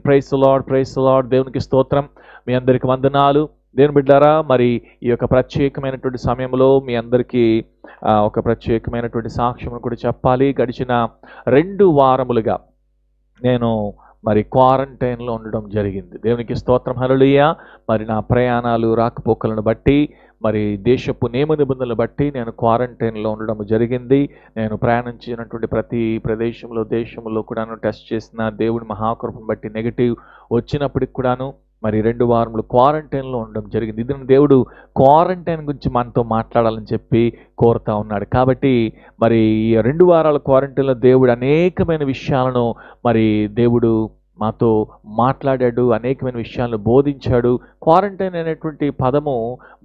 Price the lord. దేవునికి స్తోత్రం. మీ అందరికి వందనాలు. దేవుని బిడ్డారా, మరి ఈ యొక్క ప్రత్యేకమైనటువంటి సమయంలో మీ అందరికీ ఒక ప్రత్యేకమైనటువంటి సాక్ష్యం కూడా చెప్పాలి. గడిచిన 2 వారములుగా నేను మరి క్వారంటైన్లో ఉండడం జరిగింది. దేవునికి స్తోత్రం. హల్లెలూయా. మరి నా ప్రయాణాలు రాకపోకలను బట్టి, మరి దేశపు నియమ నిబంధనలు బట్టి నేను క్వారంటైన్లో ఉండడం జరిగింది. నేను ప్రయాణించినటువంటి ప్రతి ప్రదేశంలో, దేశంలో కూడాను టెస్ట్ చేసిన దేవుడి మహాకృపను బట్టి నెగిటివ్ వచ్చినప్పటికి కూడాను మరి 2 వారములు క్వారంటైన్లో ఉండడం జరిగింది. ఇది దేవుడు క్వారంటైన్ గురించి మనతో మాట్లాడాలని చెప్పి కోరుతా ఉన్నాడు. కాబట్టి మరి ఈ 2 వారాల క్వారంటైన్లో దేవుడు అనేకమైన విషయాలను మరి దేవుడు మాతో మాట్లాడాడు, అనేకమైన విషయాలను బోధించాడు. క్వారంటైన్ అనేటువంటి పదము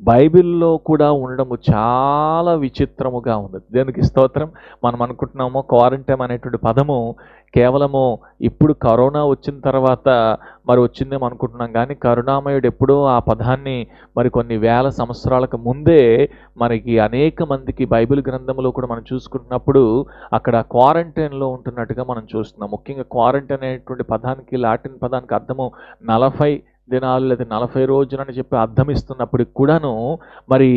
బైబిల్లో కూడా ఉండడము చాలా విచిత్రముగా ఉంది. దేవునికి స్తోత్రం. మనం అనుకుంటున్నాము క్వారంటైన్ అనేటువంటి పదము కేవలము ఇప్పుడు కరోనా వచ్చిన తర్వాత మరి వచ్చిందేమో అనుకుంటున్నాం, కానీ కరుణామయుడు ఎప్పుడో ఆ పదాన్ని మరి కొన్ని వేల సంవత్సరాలకు ముందే మనకి అనేక మందికి బైబిల్ గ్రంథంలో కూడా మనం చూసుకుంటున్నప్పుడు అక్కడ క్వారంటైన్లో ఉంటున్నట్టుగా మనం చూస్తున్నాం. ముఖ్యంగా క్వారంటైన్ అనేటువంటి పదానికి, లాటిన్ పదానికి అర్థము 40 దినాలు లేదా 40 రోజులు అని చెప్పి అర్థం ఇస్తున్నప్పటికి కూడాను మరి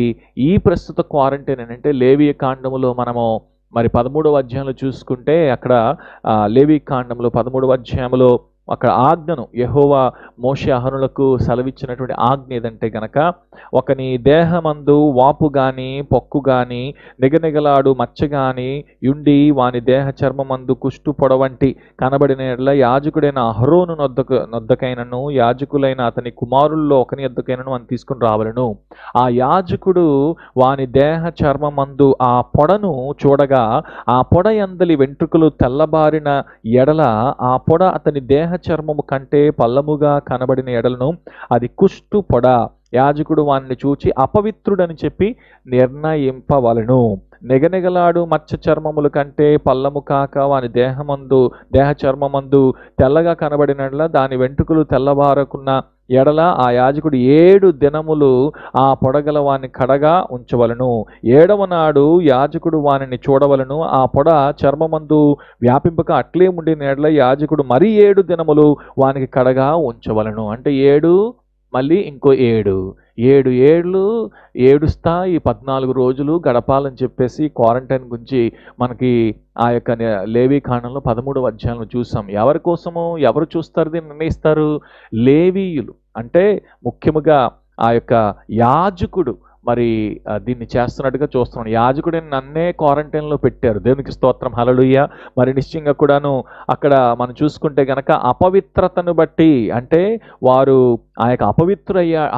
ఈ ప్రస్తుత క్వారంటైన్ ఏంటంటే లేవియ కాండములో మనము మరి 13వ అధ్యాయంలో చూసుకుంటే అక్కడ లేవి కాండంలో 13వ అధ్యాయంలో అక్కడ ఆజ్ఞను యెహోవా మోషే అహరోనులకు సెలవిచ్చినటువంటి ఆజ్ఞ ఏదంటే గనక, ఒకని దేహమందు వాపు గాని పొక్కు గాని నిగనిగలాడు మచ్చ గాని యుండి వాని దేహ చర్మమందు కుష్టు పొడవంటి కనబడిన యెడల యాజకుడైన అహరోను నొద్దకైనను యాజకులైన అతని కుమారుల్లో ఒకని యొద్దకైనను అని తీసుకుని రావలను. ఆ యాజకుడు వాని దేహ చర్మమందు ఆ పొడను చూడగా ఆ పొడ యందలి వెంట్రుకలు తెల్లబారిన ఎడల ఆ పొడ అతని దేహ చర్మము కంటే పల్లముగా కనబడిన ఎడలను అది కుష్టు పొడ. యాజకుడు వానిని చూచి అపవిత్రుడని చెప్పి నిర్ణయింపవలను. నిగనిగలాడు మచ్చ చర్మముల కంటే పల్లము కాక వాని దేహ చర్మమందు తెల్లగా కనబడినట్ల దాని వెంట్రుకలు తెల్లబారకున్న ఎడల ఆ యాజకుడు 7 దినములు ఆ పొడగల వాని కడగా ఉంచవలను. 7వ నాడు యాజకుడు వానిని చూడవలను. ఆ పొడ చర్మమందు వ్యాపింపక అట్లే ఉండిన ఎడల యాజకుడు మరి 7 దినములు వానికి కడగా ఉంచవలను. అంటే 7 మళ్ళీ ఇంకో 7 ఏళ్ళు ఏడుస్తా ఈ 14 రోజులు గడపాలని చెప్పేసి క్వారంటైన్ గురించి మనకి ఆ యొక్క లేవి కాండంలో 13వ అధ్యాయంలో చూసాం. ఎవరి కోసము, ఎవరు చూస్తారు దీన్ని నిర్ణయిస్తారు? లేవీయులు. అంటే ముఖ్యముగా ఆ యొక్క యాజకుడు మరి దీన్ని చేస్తున్నట్టుగా చూస్తున్నాడు. యాజకుడిని నన్నే క్వారంటైన్లో పెట్టారు. దేవునికి స్తోత్రం. హల్లెలూయా. మరి నిశ్చయంగా కూడాను అక్కడ మనం చూసుకుంటే గనక అపవిత్రతను బట్టి, అంటే వారు ఆ యొక్క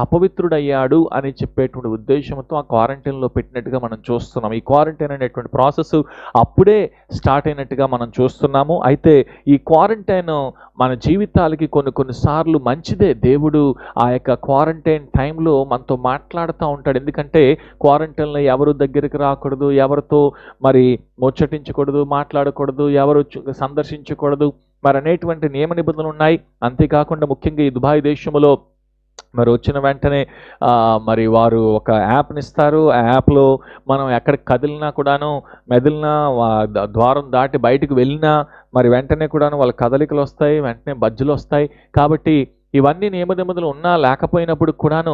అపవిత్రుడయ్యాడు అని చెప్పేటువంటి ఉద్దేశంతో ఆ క్వారంటైన్లో పెట్టినట్టుగా మనం చూస్తున్నాం. ఈ క్వారంటైన్ అనేటువంటి ప్రాసెస్ అప్పుడే స్టార్ట్ అయినట్టుగా మనం చూస్తున్నాము. అయితే ఈ క్వారంటైన్ మన జీవితాలకి కొన్నిసార్లు మంచిదే. దేవుడు ఆ యొక్క క్వారంటైన్ టైంలో మనతో మాట్లాడుతూ ఉంటాడు. ఎందుకంటే క్వారంటైన్లో ఎవరు దగ్గరికి రాకూడదు, ఎవరితో మరి ముచ్చటించకూడదు, మాట్లాడకూడదు, ఎవరు సందర్శించకూడదు మరి అనేటువంటి నియమ నిబంధనలు ఉన్నాయి. అంతేకాకుండా ముఖ్యంగా ఈ దుబాయ్ దేశంలో మరి వచ్చిన వెంటనే మరి వారు ఒక యాప్ని ఇస్తారు. ఆ యాప్లో మనం ఎక్కడికి కదిలినా కూడాను, మెదిలినా, ద్వారం దాటి బయటకు వెళ్ళినా మరి వెంటనే కూడాను వాళ్ళ కదలికలు వస్తాయి, వెంటనే బజ్జులు వస్తాయి. కాబట్టి ఇవన్నీ నియమ నిబంధనలు ఉన్నా లేకపోయినప్పుడు కూడాను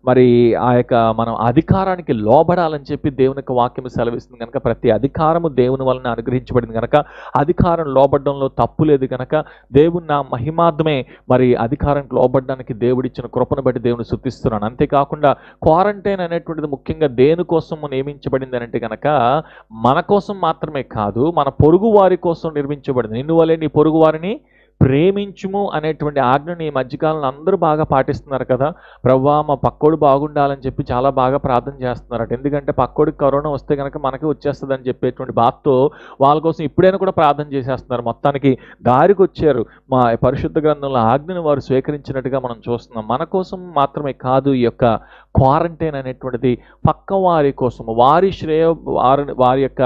మరి ఆ యొక్క మనం అధికారానికి లోబడాలని చెప్పి దేవుని యొక్క వాక్యం సెలవిస్తుంది కనుక, ప్రతి అధికారము దేవుని వలన అనుగ్రహించబడింది కనుక అధికారం లోబడడంలో తప్పు లేదు కనుక దేవుని నా మహిమార్థమే మరి అధికారానికి లోబడడానికి దేవుడిచ్చిన కృపను బట్టి దేవుని స్తుతిస్తున్నాను. అంతేకాకుండా క్వారంటైన్ అనేటువంటిది ముఖ్యంగా దేనికోసం నియమించబడింది అంటే కనుక మన కోసం మాత్రమే కాదు, మన పొరుగు వారి కోసం నిర్మించబడింది. నిన్ను వలె నీ పొరుగు వారిని ప్రేమించుము అనేటువంటి ఆజ్ఞని ఈ మధ్యకాలంలో అందరూ బాగా పాటిస్తున్నారు కదా. ప్రభువా మా పక్కోడు బాగుండాలని చెప్పి చాలా బాగా ప్రార్థన చేస్తున్నారట. ఎందుకంటే పక్కోడికి కరోనా వస్తే కనుక మనకి వచ్చేస్తుంది అని చెప్పేటువంటి బాధతో వాళ్ళ కోసం ఇప్పుడైనా కూడా ప్రార్థన చేసేస్తున్నారు. మొత్తానికి దారికి వచ్చారు. మా పరిశుద్ధ గ్రంథంలో ఆజ్ఞను వారు స్వీకరించినట్టుగా మనం చూస్తున్నాం. మన కోసం మాత్రమే కాదు ఈ యొక్క క్వారంటైన్ అనేటువంటిది, పక్క వారి కోసం, వారి యొక్క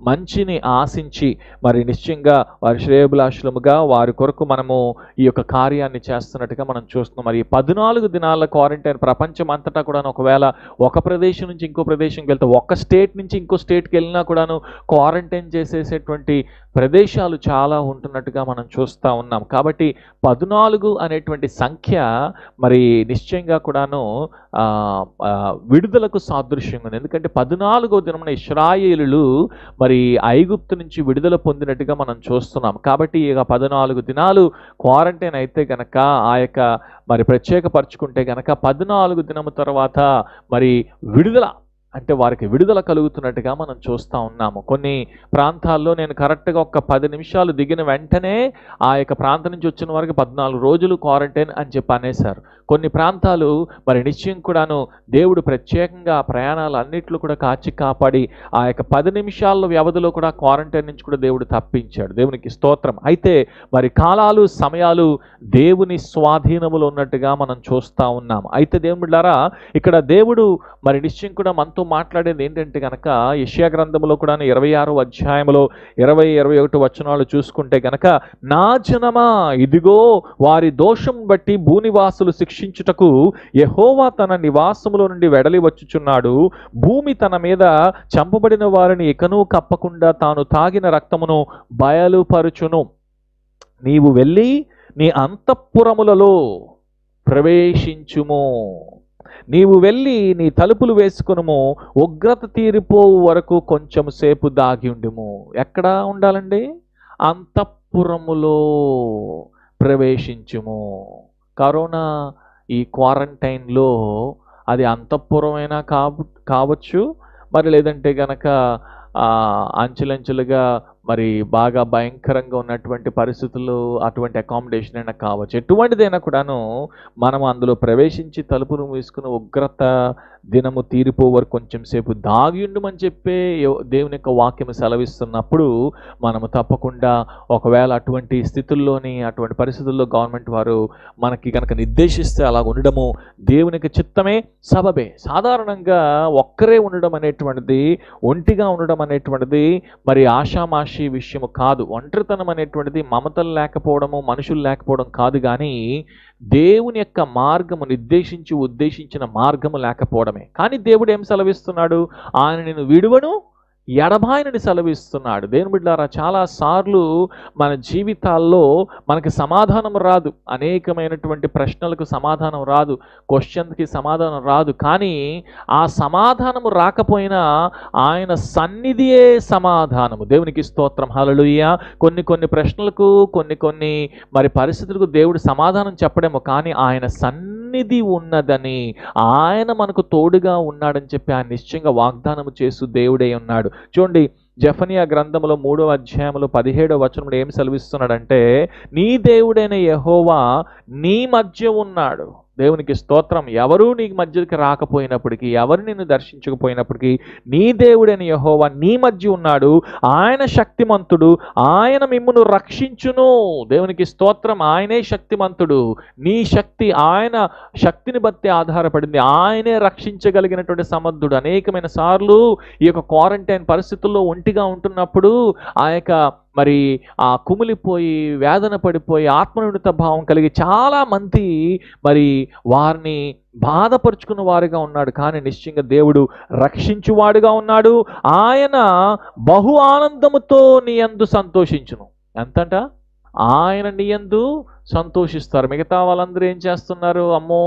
మంచిని ఆశించి మరి నిశ్చయంగా వారి శ్రేయోభిలాషులముగా వారి కొరకు కొరకు మనము ఈ యొక్క కార్యాన్ని చేస్తున్నట్టుగా మనం చూస్తున్నాం. మరి 14 దినాల క్వారంటైన్ ప్రపంచం అంతటా కూడా ఒకవేళ ఒక ప్రదేశం నుంచి ఇంకో ప్రదేశంకి వెళ్తే, ఒక స్టేట్ నుంచి ఇంకో స్టేట్కి వెళ్ళినా కూడాను క్వారంటైన్ చేసేసేటువంటి ప్రదేశాలు చాలా ఉంటున్నట్టుగా మనం చూస్తూ ఉన్నాం. కాబట్టి 14 అనేటువంటి సంఖ్య మరి నిశ్చయంగా కూడాను విడుదలకు సాదృశ్యంగా ఉంది. ఎందుకంటే 14వ దినమున ఇశ్రాయేలులు మరి ఐగుప్తు నుంచి విడుదల పొందినట్టుగా మనం చూస్తున్నాం. కాబట్టి ఇక 14 దినాలు క్వారంటైన్ అయితే గనక, ఆ యొక్క మరి ప్రత్యేకపరచుకుంటే గనక 14 దినము తర్వాత మరి విడుదల, అంటే వారికి విడుదల కలుగుతున్నట్టుగా మనం చూస్తూ ఉన్నాము. కొన్ని ప్రాంతాల్లో నేను కరెక్ట్గా ఒక 10 నిమిషాలు దిగిన వెంటనే ఆ యొక్క ప్రాంతం నుంచి వచ్చిన వారికి 14 రోజులు క్వారంటైన్ అని చెప్పి అనేశారు. కొన్ని ప్రాంతాలు మరి నిశ్చయం కూడాను దేవుడు ప్రత్యేకంగా ప్రయాణాలు అన్నిట్లు కూడా కాచి కాపాడి ఆ యొక్క 10 నిమిషాల వ్యవధిలో కూడా క్వారంటైన్ నుంచి కూడా దేవుడు తప్పించాడు. దేవునికి స్తోత్రం. అయితే మరి కాలాలు సమయాలు దేవుని స్వాధీనములో ఉన్నట్టుగా మనం చూస్తూ ఉన్నాం. అయితే దేవుని బిడ్డలారా, ఇక్కడ దేవుడు మరి నిశ్చయం కూడా మనతో మాట్లాడేది ఏంటంటే కనుక, యెషయా గ్రంథంలో కూడా 26వ అధ్యాయంలో 20-21 వచనాలు చూసుకుంటే గనక, నా జనమా ఇదిగో వారి దోషం బట్టి భూనివాసులు శిక్షించుటకు యెహోవా తన నివాసములో నుండి వెడలి వచ్చుచున్నాడు. భూమి తన మీద చంపబడిన వారిని ఇకను కప్పకుండా తాను తాగిన రక్తమును బయలుపరుచును. నీవు వెళ్ళి నీ అంతఃపురములలో ప్రవేశించుము. నీవు వెళ్ళి నీ తలుపులు వేసుకునుము. ఉగ్రత తీరిపోవు వరకు కొంచెం సేపు దాగి ఉండుము. ఎక్కడ ఉండాలండి? అంతఃపురములో ప్రవేశించుము. కరోనా ఈ క్వారంటైన్లో అది అంతఃపురమైనా కావచ్చు, మరి లేదంటే గనక అంచెలంచెలుగా మరి బాగా భయంకరంగా ఉన్నటువంటి పరిస్థితుల్లో అటువంటి అకామిడేషన్ అయినా కావచ్చు. ఎటువంటిదైనా కూడాను మనం అందులో ప్రవేశించి తలుపును మూసుకుని ఉగ్రత దినము తీరిపోవరు కొంచెం సేపు దాగి ఉండమని చెప్పే దేవుని యొక్క వాక్యం సెలవిస్తున్నప్పుడు మనము తప్పకుండా ఒకవేళ అటువంటి స్థితుల్లోని అటువంటి పరిస్థితుల్లో గవర్నమెంట్ వారు మనకి కనుక నిర్దేశిస్తే అలా ఉండడము దేవునికి చిత్తమే, సబబే. సాధారణంగా ఒక్కరే ఉండడం అనేటువంటిది, ఒంటిగా ఉండడం అనేటువంటిది మరి ఆషామాషి విషయము కాదు. ఒంటరితనం అనేటువంటిది మమతలు లేకపోవడము, మనుషులు లేకపోవడం కాదు, కానీ దేవుని యొక్క మార్గము ఉద్దేశించిన మార్గము లేకపోవడమే. కానీ దేవుడు ఏం సెలవిస్తున్నాడు? ఆయన నిన్ను విడువను ఎడబాయనని సెలవిస్తున్నాడు. దేవుని బిడ్డలారా, చాలా సార్లు మన జీవితాల్లో మనకి సమాధానం రాదు. అనేకమైనటువంటి ప్రశ్నలకు సమాధానం రాదు, క్వశ్చన్కి సమాధానం రాదు. కానీ ఆ సమాధానము రాకపోయినా ఆయన సన్నిధియే సమాధానము. దేవునికి స్తోత్రం, హల్లెలూయా. కొన్ని ప్రశ్నలకు కొన్ని మరి పరిస్థితులకు దేవుడు సమాధానం చెప్పడేమో, కానీ ఆయన సన్నిధి ఉన్నదని, ఆయన మనకు తోడుగా ఉన్నాడని చెప్పి ఆయన నిశ్చయంగా వాగ్దానము చేస్తూ దేవుడే ఉన్నాడు. చూడండి, జెఫనియా గ్రంథంలో 3వ అధ్యాయంలో 17వ వచనంలో ఏం సెలవిస్తున్నాడంటే, నీ దేవుడైన యెహోవా నీ మధ్య ఉన్నాడు. దేవునికి స్తోత్రం. ఎవరూ నీ మధ్యకి రాకపోయినప్పటికీ, ఎవరు నిన్ను దర్శించకపోయినప్పటికీ నీ దేవుడైన యెహోవా నీ మధ్య ఉన్నాడు. ఆయన శక్తిమంతుడు, ఆయన మిమ్మును రక్షించును. దేవునికి స్తోత్రం. ఆయనే శక్తిమంతుడు. నీ శక్తి ఆయన శక్తిని బట్టి ఆధారపడింది. ఆయనే రక్షించగలిగినటువంటి సమర్థుడు. అనేకమైన సార్లు ఈ యొక్క క్వారంటైన్ పరిస్థితుల్లో ఒంటిగా ఉంటున్నప్పుడు ఆ యొక్క మరి ఆ కుమిలిపోయి వేదన పడిపోయి ఆత్మనిర్భరత భావం కలిగి చాలా మంది మరి వారిని బాధపరుచుకున్న వారుగా ఉన్నాడు. కానీ నిశ్చయంగా దేవుడు రక్షించువాడుగా ఉన్నాడు. ఆయన బహు ఆనందముతో నీ యందు సంతోషించును. ఎంతంట? ఆయన నీ యందు సంతోషిస్తారు. మిగతా వాళ్ళందరూ ఏం చేస్తున్నారు? అమ్మో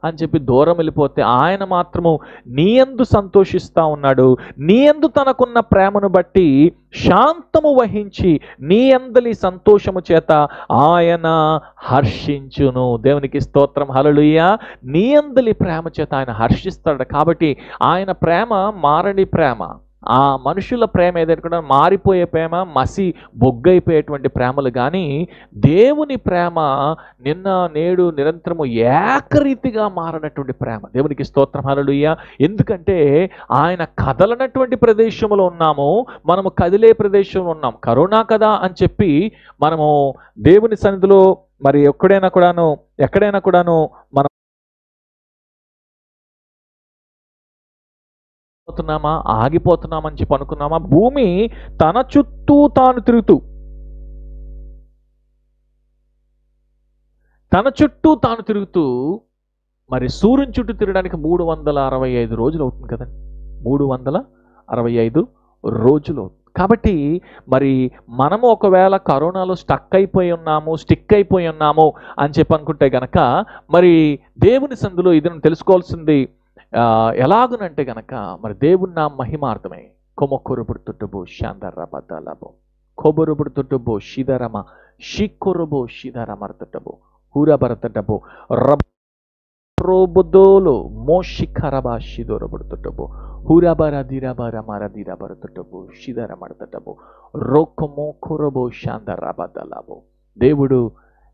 అని చెప్పి దూరం వెళ్ళిపోతే ఆయన మాత్రము నీ యందు సంతోషిస్తూ ఉన్నాడు. నీ యందు తనకున్న ప్రేమను బట్టి శాంతము వహించి నీ యందలి సంతోషము చేత ఆయన హర్షించును. దేవునికి స్తోత్రం, హల్లెలూయా. నీ యందలి ప్రేమ చేత ఆయన హర్షిస్తాడు. కాబట్టి ఆయన ప్రేమ మారని ప్రేమ. ఆ మనుషుల ప్రేమ ఏదైతే కూడా మారిపోయే ప్రేమ, మసి బొగ్గైపోయేటువంటి ప్రేమలు, కానీ దేవుని ప్రేమ నిన్న నేడు నిరంతరము ఏకరీతిగా మారనటువంటి ప్రేమ. దేవునికి స్తోత్రం, హల్లెలూయా. ఎందుకంటే ఆయన కదలనటువంటి ప్రదేశంలో ఉన్నాము, మనము కదిలే ప్రదేశంలో ఉన్నాం. కరోనా కదా అని చెప్పి మనము దేవుని సన్నిధిలో మరి ఎక్కడైనా కూడాను మనం ఆగిపోతున్నామని చెప్పి అనుకున్నామా? భూమి తన చుట్టూ తాను తిరుగుతూ తన చుట్టూ తాను తిరుగుతూ, మరి సూర్యుని చుట్టూ తిరగడానికి 365 రోజులు అవుతుంది కదండి. 365 రోజులు. కాబట్టి మరి మనము ఒకవేళ కరోనాలో స్టిక్ అయిపోయి ఉన్నాము అని చెప్పి అనుకుంటే గనక, మరి దేవుని సందులో ఇది తెలుసుకోవాల్సింది ఎలాగునంటే గనక, మరి దేవుని నా మహిమార్థమే. కొమొక్కొరుబుడుతుట్టుబో శాందర్రబద్దలబో కొబొరుబుడుతుట్టుబో శిదరమ షిక్కొరుబో శిదరమర్తటబో హూరబరతటబో రబోదోలో మోషిఖరబా శిదొరబుడుతుట్టబో హూరబరదిరబరమరదిరబరతటబో శిదరమడతటబో రోకమో కొరబో శాందర్రబద్దలబో. దేవుడు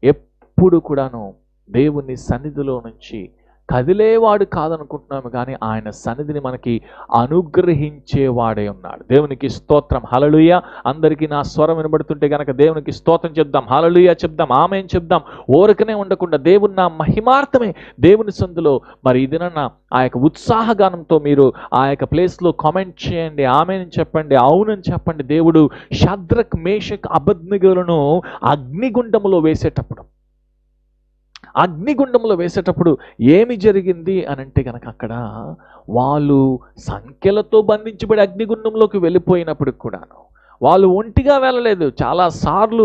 ఎప్పుడు కూడాను దేవుని సన్నిధిలో నుంచి కదిలేవాడు కాదనుకుంటున్నాము, కానీ ఆయన సన్నిధిని మనకి అనుగ్రహించేవాడే ఉన్నాడు. దేవునికి స్తోత్రం. హల్లెలూయా. అందరికీ నా స్వరం వినబడుతుంటే గనక దేవునికి స్తోత్రం చెప్దాం, హల్లెలూయా చెప్దాం, ఆమేన్ చెప్దాం. ఓరకనే ఉండకుండా దేవుని నా మహిమార్థమే దేవుని సందులో మరి ఇదినన్న ఆ యొక్క ఉత్సాహగానంతో మీరు ఆ యొక్క ప్లేస్లో కామెంట్ చేయండి, ఆమేన్ చెప్పండి, అవునని చెప్పండి. దేవుడు షద్రక్ మేషక్ అబేద్నెగోలను అగ్నిగుండములో వేసేటప్పుడు ఏమి జరిగింది అని అంటే కనుక, అక్కడ వాళ్ళు సంఖ్యలతో బంధించబడి అగ్నిగుండంలోకి వెళ్ళిపోయినప్పుడు కూడాను వాళ్ళు ఒంటిగా వెళ్ళలేదు. చాలాసార్లు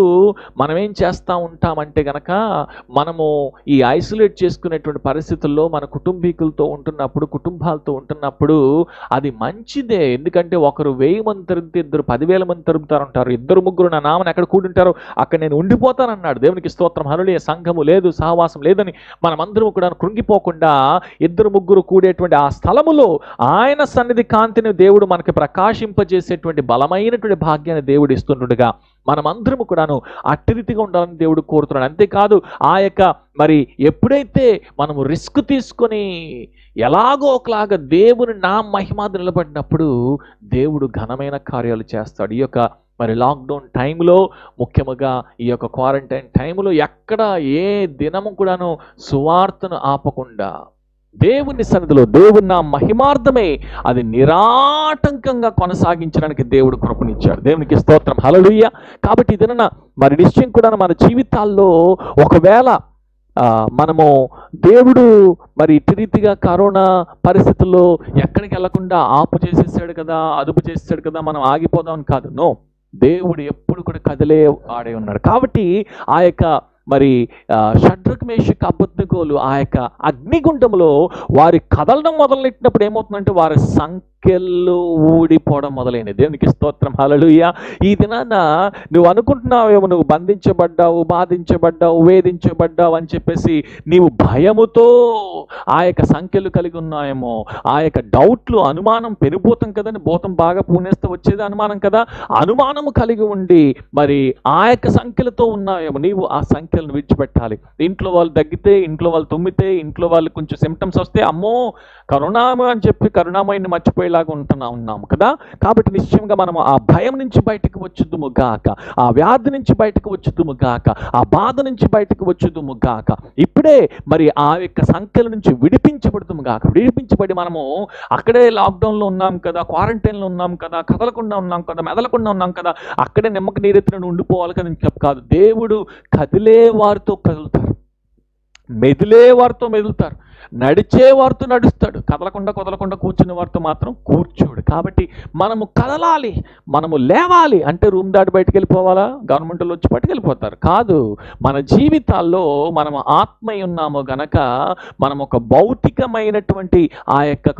మనం ఏం చేస్తూ ఉంటామంటే కనుక, మనము ఈ ఐసోలేట్ చేసుకునేటువంటి పరిస్థితుల్లో మన కుటుంబాలతో ఉంటున్నప్పుడు అది మంచిదే. ఎందుకంటే ఒకరు 1000 మంది తరిగితే ఇద్దరు 10,000 మంది తరుగుతారంటారు. 2-3 నా నామని ఎక్కడ కూడింటారో అక్కడ నేను ఉండిపోతానన్నాడు. దేవునికి స్తోత్రం. హల్లెలూయా. సంఘము లేదు, సహవాసం లేదని మనమందరం కూడా కృంగిపోకుండా 2-3 కూడేటువంటి ఆ స్థలములో ఆయన సన్నిధి కాంతిని దేవుడు మనకి ప్రకాశింపజేసేటువంటి బలమైనటువంటి భాగ్యాన్ని దేవుడు ఇస్తుండగా మనమందరము కూడాను అట్టి రీతిగా ఉండాలని దేవుడు కోరుతున్నాడు. అంతేకాదు, ఆ యొక్క మరి ఎప్పుడైతే మనము రిస్క్ తీసుకొని ఎలాగో ఒకలాగా దేవుని నా మహిమార్థం నిలబడినప్పుడు దేవుడు ఘనమైన కార్యాలు చేస్తాడు. ఈ యొక్క మరి లాక్డౌన్ టైంలో, ముఖ్యంగా ఈ యొక్క క్వారంటైన్ టైంలో ఎక్కడ ఏ దినము కూడాను సువార్తను ఆపకుండా దేవుని సన్నిధిలో దేవుని నా మహిమార్థమే అది నిరాటంకంగా కొనసాగించడానికి దేవుడు కృపనిచ్చాడు. దేవునికి స్తోత్రం. హల్లెలూయా. కాబట్టి ఇదన మరి నిశ్చయం కూడా మన జీవితాల్లో ఒకవేళ మనము దేవుడు మరి ఇటు రీతిగా కరోనా పరిస్థితుల్లో ఎక్కడికి వెళ్లకుండా అదుపు చేసేసాడు కదా మనం ఆగిపోదామని కాదు. నో, దేవుడు ఎప్పుడు కూడా కదిలే ఆడే ఉన్నాడు. కాబట్టి ఆ యొక్క మరి షడ్రక్ మేషక్ అబేద్నెగోలు ఆ యొక్క అగ్నిగుండంలో వారి కదలడం మొదలెట్టినప్పుడు ఏమవుతుందంటే వారి సంఖ్యలు ఊడిపోవడం మొదలైనది. దేవునికి స్తోత్రం. హల్లెలూయా. ఈ దినాన నువ్వు అనుకుంటున్నావేమో నువ్వు బంధించబడ్డావు, బాధించబడ్డావు, వేధించబడ్డావు అని చెప్పేసి నీవు భయముతో ఆ యొక్క సంఖ్యలు కలిగి ఉన్నాయేమో, ఆ యొక్క డౌట్లు, అనుమానం పెరిగిపోతాం కదండి. భూతం బాగా పూనేస్తే వచ్చేది అనుమానం కదా. అనుమానము కలిగి ఉండి మరి ఆ యొక్క సంఖ్యలతో ఉన్నాయేమో, నీవు ఆ సంఖ్యలను విడిచిపెట్టాలి. ఇంట్లో వాళ్ళు తగ్గితే, ఇంట్లో వాళ్ళు తుమ్మితే, ఇంట్లో వాళ్ళు కొంచెం సిమ్టమ్స్ వస్తే అమ్మో కరోనామా అని చెప్పి కరుణామయిని మర్చిపోయేలాగా ఉన్నాము కదా. కాబట్టి నిశ్చయంగా మనము ఆ భయం నుంచి బయటకు వచ్చుదుము గాక, ఆ వ్యాధి నుంచి బయటకు వచ్చుదుము గాక, ఆ బాధ నుంచి బయటకు వచ్చుదుము గాక. ఇప్పుడే మరి ఆ యొక్క సంఖ్యల నుంచి విడిపించబడుతుము గాక. విడిపించబడి మనము అక్కడే లాక్డౌన్లో ఉన్నాం కదా, క్వారంటైన్లో ఉన్నాం కదా, కదలకుండా ఉన్నాం కదా, మెదలకుండా ఉన్నాం కదా, అక్కడే నిమ్మక నీరెత్తిన ఉండిపోవాలి కదా అని కాదు. దేవుడు కదిలే వారితో కదులుతారు, మెదిలే వారితో మెదులుతారు, నడిచే వారితో నడుస్తాడు. కదలకుండా కూర్చునే వారితో మాత్రం కూర్చోడు. కాబట్టి మనము కదలాలి, మనము లేవాలి. అంటే రూమ్ దాటి బయటకు వెళ్ళిపోవాలా, గవర్నమెంట్లో వచ్చి పట్టుకెళ్ళిపోతారు కాదు. మన జీవితాల్లో మనము ఆత్మీయ ఉన్నాము గనక మనం ఒక భౌతికమైనటువంటి ఆ యొక్క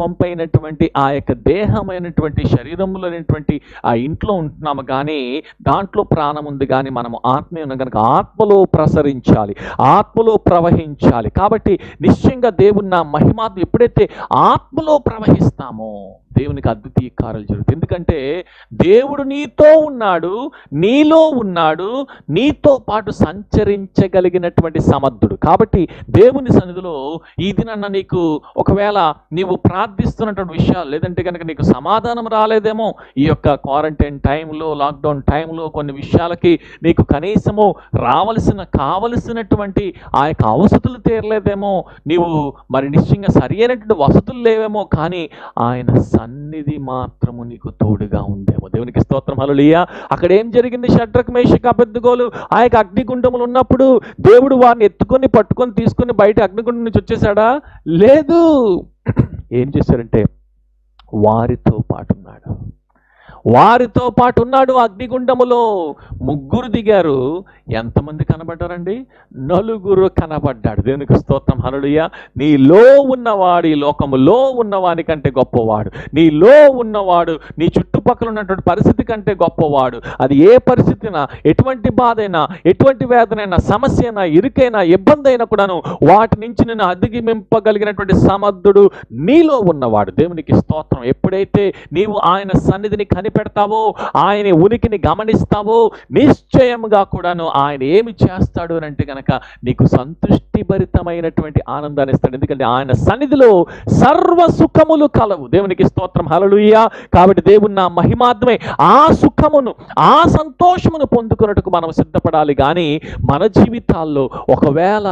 కొంపైనటువంటి ఆ యొక్క దేహమైనటువంటి శరీరంలో అనేటువంటి ఆ ఇంట్లో ఉంటున్నాము, కానీ దాంట్లో ప్రాణం ఉంది. కానీ మనము ఆత్మీయ ఉన్నాం కనుక ఆత్మలో ప్రసరించాలి, ఆత్మలో ప్రవహించాలి. కాబట్టి నిశ్చయంగా దేవుని నా మహిమార్థం ఎప్పుడైతే ఆత్మలో ప్రవహిస్తామో దేవునికి అద్వితీయ కార్యాలు జరుగుతాయి. ఎందుకంటే దేవుడు నీతో ఉన్నాడు, నీలో ఉన్నాడు, నీతో పాటు సంచరించగలిగినటువంటి సమర్థుడు. కాబట్టి దేవుని సన్నిధిలో ఈ దినాన నీకు ఒకవేళ నీవు ప్రార్థిస్తున్నటువంటి విషయాలు లేదంటే కనుక నీకు సమాధానం రాలేదేమో, ఈ యొక్క క్వారంటైన్ టైంలో, లాక్డౌన్ టైంలో కొన్ని విషయాలకి నీకు కనీసము కావలసినటువంటి ఆ యొక్క అవసతులు తీరలేదేమో, నీవు మరి నిశ్చయంగా సరి అయినటువంటి వసతులు లేవేమో, కానీ ఆయన సన్నిధి మాత్రము నీకు తోడుగా ఉందేమో. దేవునికి స్తోత్రం. హల్లెలూయా. అక్కడ ఏం జరిగింది? షడ్రక్ మేషక్ అబేద్నెగోలు ఆ యొక్క అగ్నిగుండములు ఉన్నప్పుడు దేవుడు వారిని ఎత్తుకొని పట్టుకొని తీసుకొని బయట అగ్నిగుండం నుంచి వచ్చేసాడా? లేదు. ఏం చేశారంటే వారితో పాటు ఉన్నాడు. వారితో పాటు ఉన్నాడు. అగ్నిగుండములో ముగ్గురు దిగారు. ఎంతమంది కనబడ్డారండి? నలుగురు కనబడ్డాడు. దేవునికి స్తోత్రం. హల్లెలూయా. నీలో ఉన్నవాడు ఈ లోకములో ఉన్నవాని కంటే గొప్పవాడు. నీలో ఉన్నవాడు నీ చుట్టుపక్కల ఉన్నటువంటి పరిస్థితి కంటే గొప్పవాడు. అది ఏ పరిస్థితినా, ఎటువంటి బాధైనా, ఎటువంటి వేదనైనా, సమస్య అయినా, ఇరుకైనా, ఇబ్బంది అయినా కూడాను వాటి నుంచి నేను అధిగమింపగలిగినటువంటి సమర్థుడు నీలో ఉన్నవాడు. దేవునికి స్తోత్రం. ఎప్పుడైతే నీవు ఆయన సన్నిధిని కనిపెడతావో, ఆయన ఉనికిని గమనిస్తావో, నిశ్చయముగా కూడాను ఆయన ఏమి చేస్తాడు అని అంటే కనుక నీకు సంతృష్టిభరితమైనటువంటి ఆనందాన్ని ఇస్తాడు. ఎందుకంటే ఆయన సన్నిధిలో సర్వ సుఖములు కలవు. దేవునికి స్తోత్రం. హల్లెలూయా. కాబట్టి దేవుని నా మహిమార్థమై ఆ సుఖమును, ఆ సంతోషమును పొందుకున్నట్టుకు మనం సిద్ధపడాలి. కానీ మన జీవితాల్లో ఒకవేళ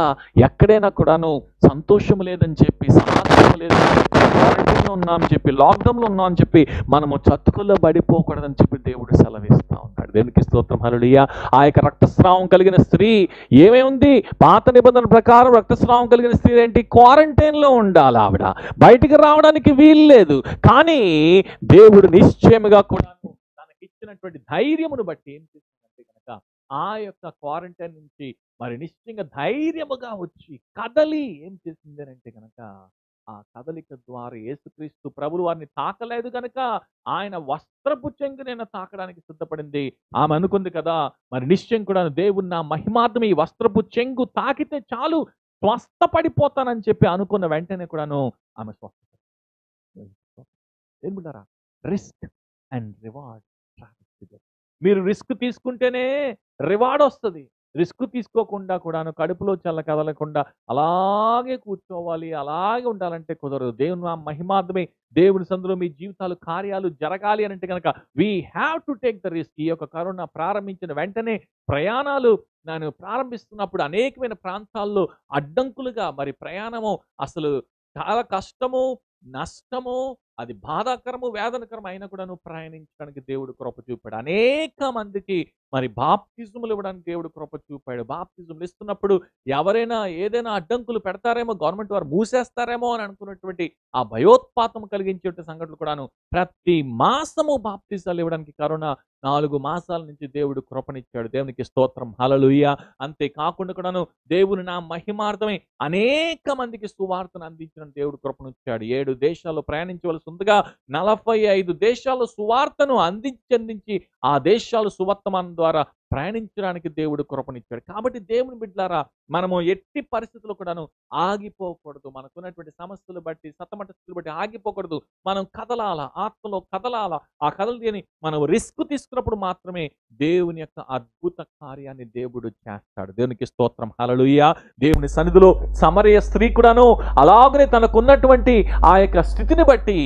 ఎక్కడైనా కూడాను సంతోషం లేదని చెప్పి, సమాధానం లేదని చెప్పి, క్వారంటైన్లో ఉన్నామని చెప్పి, లాక్డౌన్లో ఉన్నామని చెప్పి మనము చతుకుల్లో పడిపోకూడదని చెప్పి దేవుడు సెలవిస్తా ఉన్నాడు. దేవునికి స్తోత్రం. హల్లెలూయా. ఆ యొక్క రక్తస్రావం కలిగిన స్త్రీ ఏమేముంది? పాత నిబంధన ప్రకారం రక్తస్రావం కలిగిన స్త్రీ ఏంటి? క్వారంటైన్లో ఉండాలి. ఆవిడ బయటికి రావడానికి వీలు లేదు. కానీ దేవుడు నిశ్చయముగా కూడా తనకిచ్చినటువంటి ధైర్యమును బట్టి ఏం చేస్తుందంటే కనుక ఆ యొక్క క్వారంటైన్ నుంచి మరి నిశ్చయంగా ధైర్యముగా వచ్చి కదలి ఏం చేసింది అని అంటే కనుక ఆ కదలిక ద్వారా యేసుక్రీస్తు ప్రభువు వారిని తాకలేదు కనుక ఆయన వస్త్రపు చెంగు నేను తాకడానికి సిద్ధపడింది. ఆమె అనుకుంది కదా, మరి నిశ్చయం కూడా దేవుని నా మహిమార్థం ఈ వస్త్రపు చెంగు తాకితే చాలు స్వస్థపడిపోతానని చెప్పి అనుకున్న వెంటనే కూడాను ఆమె స్వస్థ. Risk and reward. మీరు రిస్క్ తీసుకుంటేనే రివార్డ్ వస్తుంది. రిస్క్ తీసుకోకుండా కూడాను కడుపులో చల్ల కదలకుండా అలాగే కూర్చోవాలి, అలాగే ఉండాలంటే కుదరదు. దేవుని నా మహిమార్థమే దేవుని సందులో మీ జీవితాలు కార్యాలు జరగాలి అని అంటే కనుక we have to take the risk. ఈ యొక్క కరోనా ప్రారంభించిన వెంటనే ప్రయాణాలు నేను ప్రారంభిస్తున్నప్పుడు అనేకమైన ప్రాంతాల్లో అడ్డంకులుగా మరి ప్రయాణము అసలు చాలా కష్టము, నష్టము, అది బాధాకరము, వేదనకరం అయినా కూడా నువ్వు ప్రయాణించడానికి దేవుడు కృప చూపాడు. అనేక మందికి మరి బాప్తిజములు ఇవ్వడానికి దేవుడు కృప చూపాడు. బాప్తిజములు ఇస్తున్నప్పుడు ఎవరైనా ఏదైనా అడ్డంకులు పెడతారేమో, గవర్నమెంట్ వారు మూసేస్తారేమో అని అనుకున్నటువంటి ఆ భయోత్పాతం కలిగించే సంఘటనలు కూడాను ప్రతి మాసము బాప్తిజాలు ఇవ్వడానికి కరోనా 4 మాసాల నుంచి దేవుడు కృపనిచ్చాడు. దేవునికి స్తోత్రం. హల్లెలూయా. అంతేకాకుండా కూడాను దేవుని నా మహిమార్థమై అనేక మందికి సువార్తను అందించిన దేవుడు కృపనిచ్చాడు. 7 దేశాల్లో ప్రయాణించవలసి ఉందిగా 45 దేశాల్లో సువార్తను అందించి ఆ దేశాలు సువర్తమానం ద్వారా ప్రయాణించడానికి దేవుడు కృపనిచ్చాడు. కాబట్టి దేవుని బిడ్డలారా, మనము ఎట్టి పరిస్థితుల్లో కూడాను ఆగిపోకూడదు. మనకున్నటువంటి సమస్యలు బట్టి, సతమటస్థితులు బట్టి ఆగిపోకూడదు. మనం కదలాల, ఆత్మలో కదలాల. ఆ కదలిని మనం రిస్క్ తీసుకున్నప్పుడు మాత్రమే దేవుని యొక్క అద్భుత కార్యాన్ని దేవుడు చేస్తాడు. దేవునికి స్తోత్రం. హల్లెలూయా. దేవుని సన్నిధిలో సమరయ స్త్రీ కూడాను అలాగనే తనకున్నటువంటి ఆ యొక్క స్థితిని బట్టి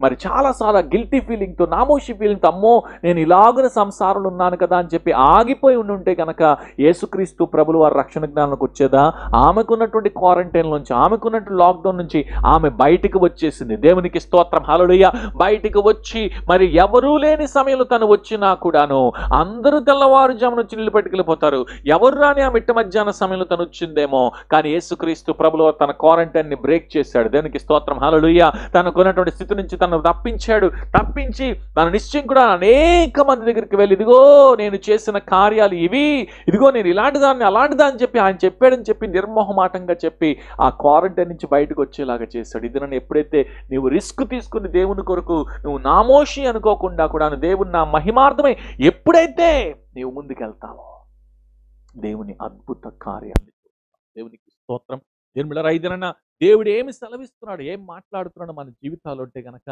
మరి చాలాసార్లు గిల్టీ ఫీలింగ్తో, నామోషి ఫీలింగ్తో, అమ్మో నేను ఇలాగున సంసారంలో ఉన్నాను కదా అని చెప్పి ఆగిపోయి ఉంటే కనుక యేసుక్రీస్తు ప్రభులు వారి రక్షణ జ్ఞానంలోకి వచ్చేదా? ఆమెకున్నటువంటి క్వారంటైన్ నుంచి, ఆమెకున్నటువంటి లాక్డౌన్ నుంచి ఆమె బయటికి వచ్చేసింది. దేవునికి స్తోత్రం. హల్లెలూయా. బయటికి వచ్చి మరి ఎవరూ లేని సమయంలో తను వచ్చినా కూడాను అందరూ తెల్లవారుజామున వచ్చి నీళ్ళు పట్టుకెళ్ళిపోతారు. ఎవరు రాని ఆ మిట్ట మధ్యాహ్న సమయంలో తను వచ్చిందేమో, కానీ యేసుక్రీస్తు ప్రభులు తన క్వారంటైన్ ని బ్రేక్ చేశాడు. దేవునికి స్తోత్రం. హల్లెలూయా. తనకున్నటువంటి స్థితి నుంచి తను తప్పించి తన నిశ్చయం కూడా అనేక మంది దగ్గరికి వెళ్ళి, ఇదిగో నేను చేసిన కార్యాలు ఇవి, ఇదిగో నేను ఇలాంటి దాన్ని అలాంటి దాన్ని చెప్పి ఆయన చెప్పాడని చెప్పి నిర్మోహమాటంగా చెప్పి ఆ క్వారంటైన్ నుంచి బయటకు వచ్చేలాగా చేశాడు. ఇది నన్ను ఎప్పుడైతే నీవు రిస్క్ తీసుకుని దేవుని కొరకు నువ్వు నామోషి అనుకోకుండా కూడా దేవుని నా మహిమార్థమై ఎప్పుడైతే నీవు ముందుకెళ్తావో దేవుని అద్భుత కార్యాన్ని దేవునికి స్తోత్రం. దేవుడు దేవుడు ఏమి సెలవిస్తున్నాడు, ఏం మాట్లాడుతున్నాడు మన జీవితాలు అంటే గనక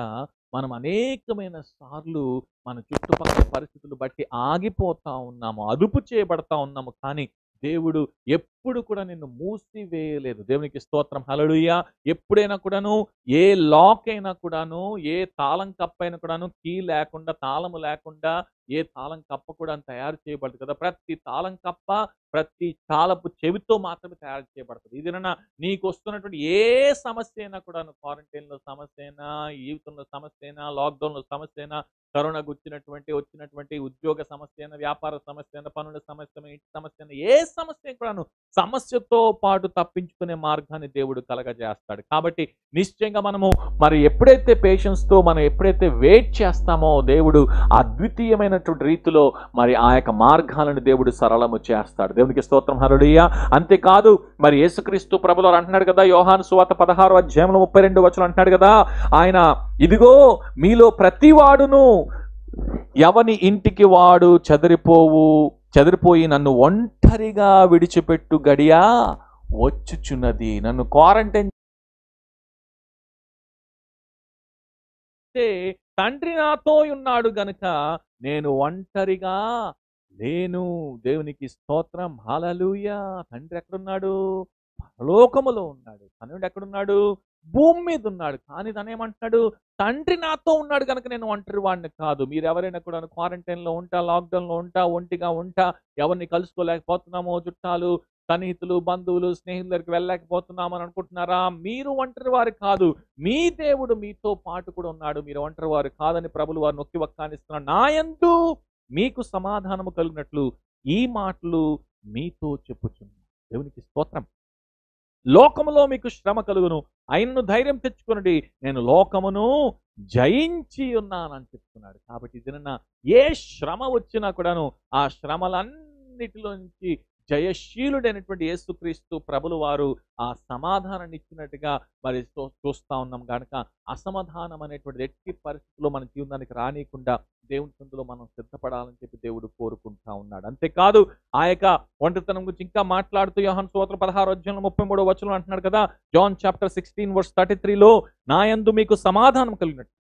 మనం అనేకమైన సార్లు మన చుట్టుపక్కల పరిస్థితులు బట్టి ఆగిపోతా ఉన్నాము, అదుపు చేయబడతా ఉన్నాము. కానీ దేవుడు ఎప్పుడు కూడా నిన్ను మూసివేయలేదు. దేవునికి స్తోత్రం, హల్లెలూయా. ఎప్పుడైనా కూడాను ఏ లాక్ అయినా కూడాను, ఏ తాళం కప్పైనా కూడాను కీ లేకుండా, తాళము లేకుండా ఏ తాళం కప్ప కూడా తయారు చేయబడదు కదా. ప్రతి తాళం కప్ప ప్రతి తాళపు చెవితో మాత్రమే తయారు చేయబడుతుంది. ఇదేనా నీకు వస్తున్నటువంటి ఏ సమస్య అయినా కూడాను, క్వారంటైన్లో సమస్య అయినా, జీవితంలో సమస్య అయినా, లాక్డౌన్లో సమస్య అయినా, కరోనా వచ్చినటువంటి ఉద్యోగ సమస్య అయినా, వ్యాపార సమస్య అయినా, పనుల సమస్య అయినా, ఇంటి సమస్య అయినా, ఏ సమస్య కూడాను సమస్యతో పాటు తప్పించుకునే మార్గాన్ని దేవుడు కలగజేస్తాడు. కాబట్టి నిశ్చయంగా మనము మరి ఎప్పుడైతే పేషెన్స్తో మనం ఎప్పుడైతే వెయిట్ చేస్తామో, దేవుడు అద్వితీయమైనటువంటి రీతిలో మరి ఆ యొక్క మార్గాలను దేవుడు సరళము చేస్తాడు. దేవునికి స్తోత్రం, హల్లెలూయా. అంతేకాదు మరి యేసుక్రీస్తు ప్రభువారు అంటున్నాడు కదా, యోహాను సువార్త 16వ అధ్యాయంలో 32వ వచనం అంటున్నాడు కదా, ఆయన ఇదిగో మీలో ప్రతివాడును ఎవని ఇంటికి వాడు చెదిరిపోయి నన్ను ఒంటరిగా విడిచిపెట్టు గడియా వచ్చుచున్నది. నన్ను క్వారంటైన్ తండ్రి నాతో ఉన్నాడు గనుక నేను ఒంటరిగా లేను. దేవునికి స్తోత్రం, హల్లెలూయా. తండ్రి ఎక్కడున్నాడు? పరలోకములో ఉన్నాడు. తండ్రి ఎక్కడున్నాడు? భూమి మీద ఉన్నాడు. కానీ తనేమంటున్నాడు? తండ్రి నాతో ఉన్నాడు కనుక నేను ఒంటరి వాడిని కాదు. మీరు ఎవరైనా కూడా క్వారంటైన్లో ఉంటా, లాక్డౌన్లో ఉంటా, ఒంటిగా ఉంటా, ఎవరిని కలుసుకోలేకపోతున్నామో, చుట్టాలు, సన్నిహితులు, బంధువులు, స్నేహితుల దగ్గరికి వెళ్ళలేకపోతున్నామని అనుకుంటున్నారా? మీరు ఒంటరి వారు కాదు. మీ దేవుడు మీతో పాటు కూడా ఉన్నాడు. మీరు ఒంటరి వారు కాదని ప్రభులు వారు నొక్కి వక్కానిస్తున్నాడు. నా యందు మీకు సమాధానము కలిగినట్లు ఈ మాటలు మీతో చెప్పుచున్నాను. దేవునికి స్తోత్రం. లోకములో మీకు శ్రమ కలుగును, ఆయనను ధైర్యం తెచ్చుకునండి, నేను లోకమును జయించి ఉన్నానని చెప్తున్నాడు. కాబట్టి దీనిన్న ఏ శ్రమ వచ్చినా కూడాను ఆ శ్రమలన్నిటిలో నుంచి జయశీలుడైనటువంటి యేసుక్రీస్తు ప్రభులు వారు ఆ సమాధానాన్ని ఇచ్చినట్టుగా మరి చూస్తా ఉన్నాం కనుక అసమాధానం అనేటువంటి ఎట్టి పరిస్థితుల్లో మన జీవితానికి రానియకుండా దేవుని సందులో మనం సిద్ధపడాలని చెప్పి దేవుడు కోరుకుంటా ఉన్నాడు. అంతేకాదు ఆ యొక్క ఒంటరితనం గురించి ఇంకా మాట్లాడుతూ యోహాను సువార్త 16వ అధ్యాయం 33వ వచనం అంటున్నాడు కదా, జాన్ చాప్టర్ 16:33లో నా యందు మీకు సమాధానం కలిగినట్టు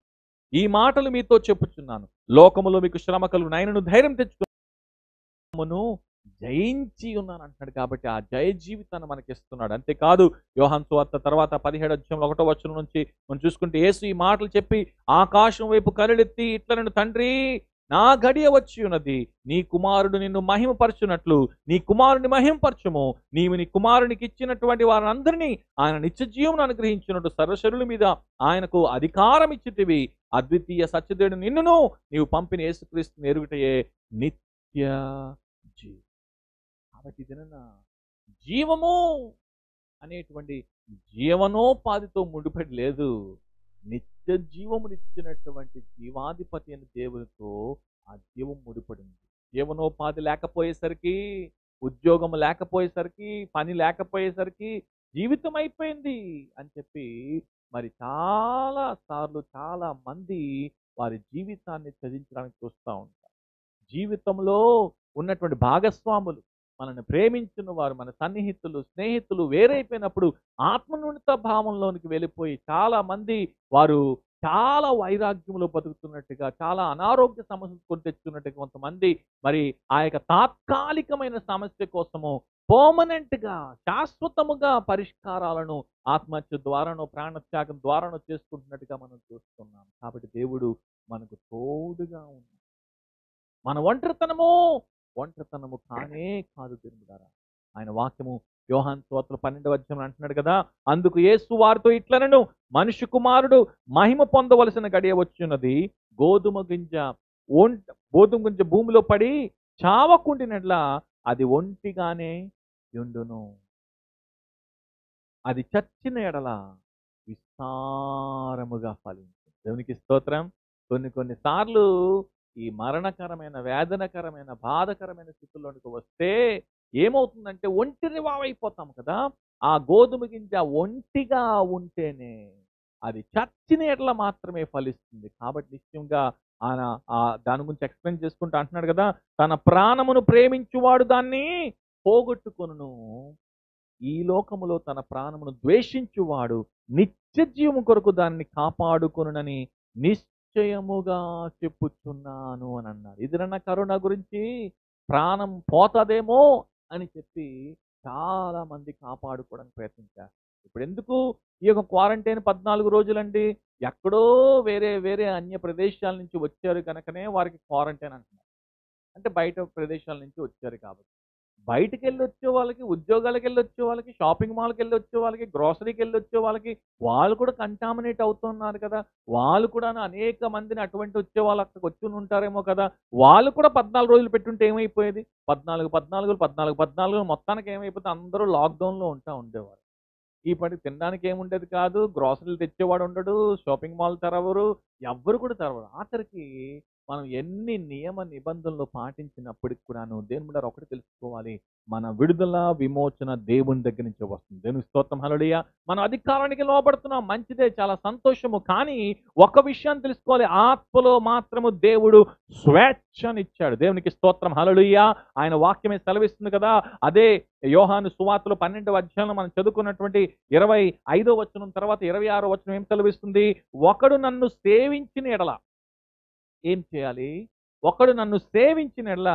ఈ మాటలు మీతో చెప్పుచున్నాను, లోకములో మీకు శ్రమ కలుగును, ఆయనను ధైర్యం తెచ్చుకును, జయించి ఉన్నాను అంటున్నాడు. కాబట్టి ఆ జయ జీవితాన్ని మనకి ఇస్తున్నాడు. అంతేకాదు యోహాను సువార్త తర్వాత 17వ అధ్యాయం 1వ వచనం నుంచి మనం చూసుకుంటే యేసు ఈ మాటలు చెప్పి ఆకాశం వైపు కరులెత్తి ఇట్లా నన్ను తండ్రి నా గడియ వచ్చి ఉన్నది, నీ కుమారుడు నిన్ను మహిమపరచునట్లు నీ కుమారుని మహిమపరచుము, నీవు నీ కుమారునికి ఇచ్చినటువంటి వారందరినీ ఆయన నిత్య జీవమును అనుగ్రహించినట్టు సర్వశరుల మీద ఆయనకు అధికారం ఇచ్చితివి, అద్వితీయ సత్యదేవుడు నిన్నును నీవు పంపిన యేసుక్రీస్తుని ఎరుగుటయే నిత్య జీవం. కాబట్టి జీవము అనేటువంటి జీవనోపాధితో ముడిపడి లేదు, నిత్య జీవమునిచ్చినటువంటి జీవాధిపతి అని దేవునితో ఆ జీవం ముడిపడింది. జీవనోపాధి లేకపోయేసరికి, ఉద్యోగం లేకపోయేసరికి, పని లేకపోయేసరికి జీవితం అయిపోయింది అని చెప్పి మరి చాలా సార్లు చాలా మంది వారి జీవితాన్ని త్యజించడానికి చూస్తూ ఉంటారు. జీవితంలో ఉన్నటువంటి భాగస్వాములు, మనల్ని ప్రేమించిన వారు, మన సన్నిహితులు, స్నేహితులు వేరైపోయినప్పుడు ఆత్మన్యూనత భావంలోనికి వెళ్ళిపోయి చాలా మంది వారు చాలా వైరాగ్యంలో బతుకుతున్నట్టుగా, చాలా అనారోగ్య సమస్యలు కొని తెచ్చుకున్నట్టుగా, కొంతమంది మరి ఆ యొక్క తాత్కాలికమైన సమస్య కోసము పర్మనెంట్గా శాశ్వతముగా పరిష్కారాలను ఆత్మహత్య ద్వారానో ప్రాణత్యాగం ద్వారానో చేసుకుంటున్నట్టుగా మనం చూస్తున్నాం. కాబట్టి దేవుడు మనకు తోడుగా ఉన్నాడు. మన ఒంటరితనము కానే కాదు దేవుడారా. ఆయన వాక్యము యోహాను సువార్త 12వ అధ్యాయం అంటున్నాడు కదా, అందుకు యేసు వారితో ఇట్లనెను, మనిషి కుమారుడు మహిమ పొందవలసిన గడియ వచ్చున్నది, గోధుమ గింజ భూమిలో పడి చావకుండినట్లా అది ఒంటిగానే యుండును, అది చచ్చిన ఎడల విస్తారముగా ఫలించు. దేవునికి స్తోత్రం. కొన్ని సార్లు ఈ మరణకరమైన, వేదనకరమైన, బాధకరమైన స్థితిలోనికి వస్తే ఏమవుతుందంటే ఒంటిని వావైపోతాం కదా. ఆ గోధుమ గింజ ఒంటిగా ఉంటేనే అది చచ్చిన ఎడల మాత్రమే ఫలిస్తుంది. కాబట్టి నిశ్చయంగా ఆయన దాని గురించి ఎక్స్ప్లెయిన్ చేసుకుంటూ అంటున్నాడు కదా, తన ప్రాణమును ప్రేమించువాడు దాన్ని పోగొట్టుకొనును, ఈ లోకములో తన ప్రాణమును ద్వేషించువాడు నిత్య జీవము కొరకు దాన్ని కాపాడుకొనునని నిశ్చయముగా చెప్పుచున్నాను అని అన్నారు. ఇది కరోనా గురించి ప్రాణం పోతదేమో అని చెప్పి చాలా మంది కాపాడుకోవడానికి ప్రయత్నించారు. ఇప్పుడు ఎందుకు ఈ యొక్క క్వారంటైన్ 14 రోజులండి? ఎక్కడో వేరే వేరే అన్య ప్రదేశాల నుంచి వచ్చారు కనుకనే వారికి క్వారంటైన్ అంటున్నారు. అంటే బయట ప్రదేశాల నుంచి వచ్చారు కాబట్టి. బయటికెళ్ళి వచ్చే వాళ్ళకి, ఉద్యోగాలకెళ్ళి వచ్చే వాళ్ళకి, షాపింగ్ మాల్‌కెళ్ళి వచ్చే వాళ్ళకి, గ్రోసరీకెళ్ళి వచ్చే వాళ్ళకి, వాళ్ళు కూడా కంటామినేట్ అవుతున్నారు కదా! వాళ్ళు కూడా అనేక మందిని అటువంటి వచ్చే వాళ్ళు అక్కడికి వచ్చి ఉంటారేమో కదా! వాళ్ళు కూడా 14 రోజులు పెట్టుంటే ఏమైపోయేది? 14, 14, 14, 14 మొత్తానికి ఏమైపోతుంది? అందరూ లాక్‌డౌన్‌లో ఉండేవారు. ఈ పాటికి తినడానికి ఏముండేది కాదు. గ్రోసరీలు తెచ్చేవాడు ఉండడు. షాపింగ్ మాల్ తెరవరు. ఎవ్వరు కూడా తెరవరు. ఆఖరికి మనం ఎన్ని నియమ నిబంధనలు పాటించినప్పటికి కూడాను దేవుని బిడ్డలారా ఒకటి తెలుసుకోవాలి. మన విడుదల, విమోచన దేవుని దగ్గర నుంచే వస్తుంది. దేవునికి స్తోత్రం హల్లెలూయా. మనం అధికారానికి లోబడుతున్నాం. మంచిదే, చాలా సంతోషము. కానీ ఒక విషయాన్ని తెలుసుకోవాలి. ఆత్మలో మాత్రము దేవుడు స్వేచ్ఛనిచ్చాడు. దేవునికి స్తోత్రం హల్లెలూయా. ఆయన వాక్యమే సెలవిస్తుంది కదా! అదే యోహాను సువార్తలో 12వ అధ్యాయంలో మనం చదువుకున్నటువంటి 25వ వచనం తర్వాత 26వ వచనం ఏం సెలవిస్తుంది? ఒకడు నన్ను సేవించిన ఎడల ఏం చేయాలి? ఒకడు నన్ను సేవించిన ఎడల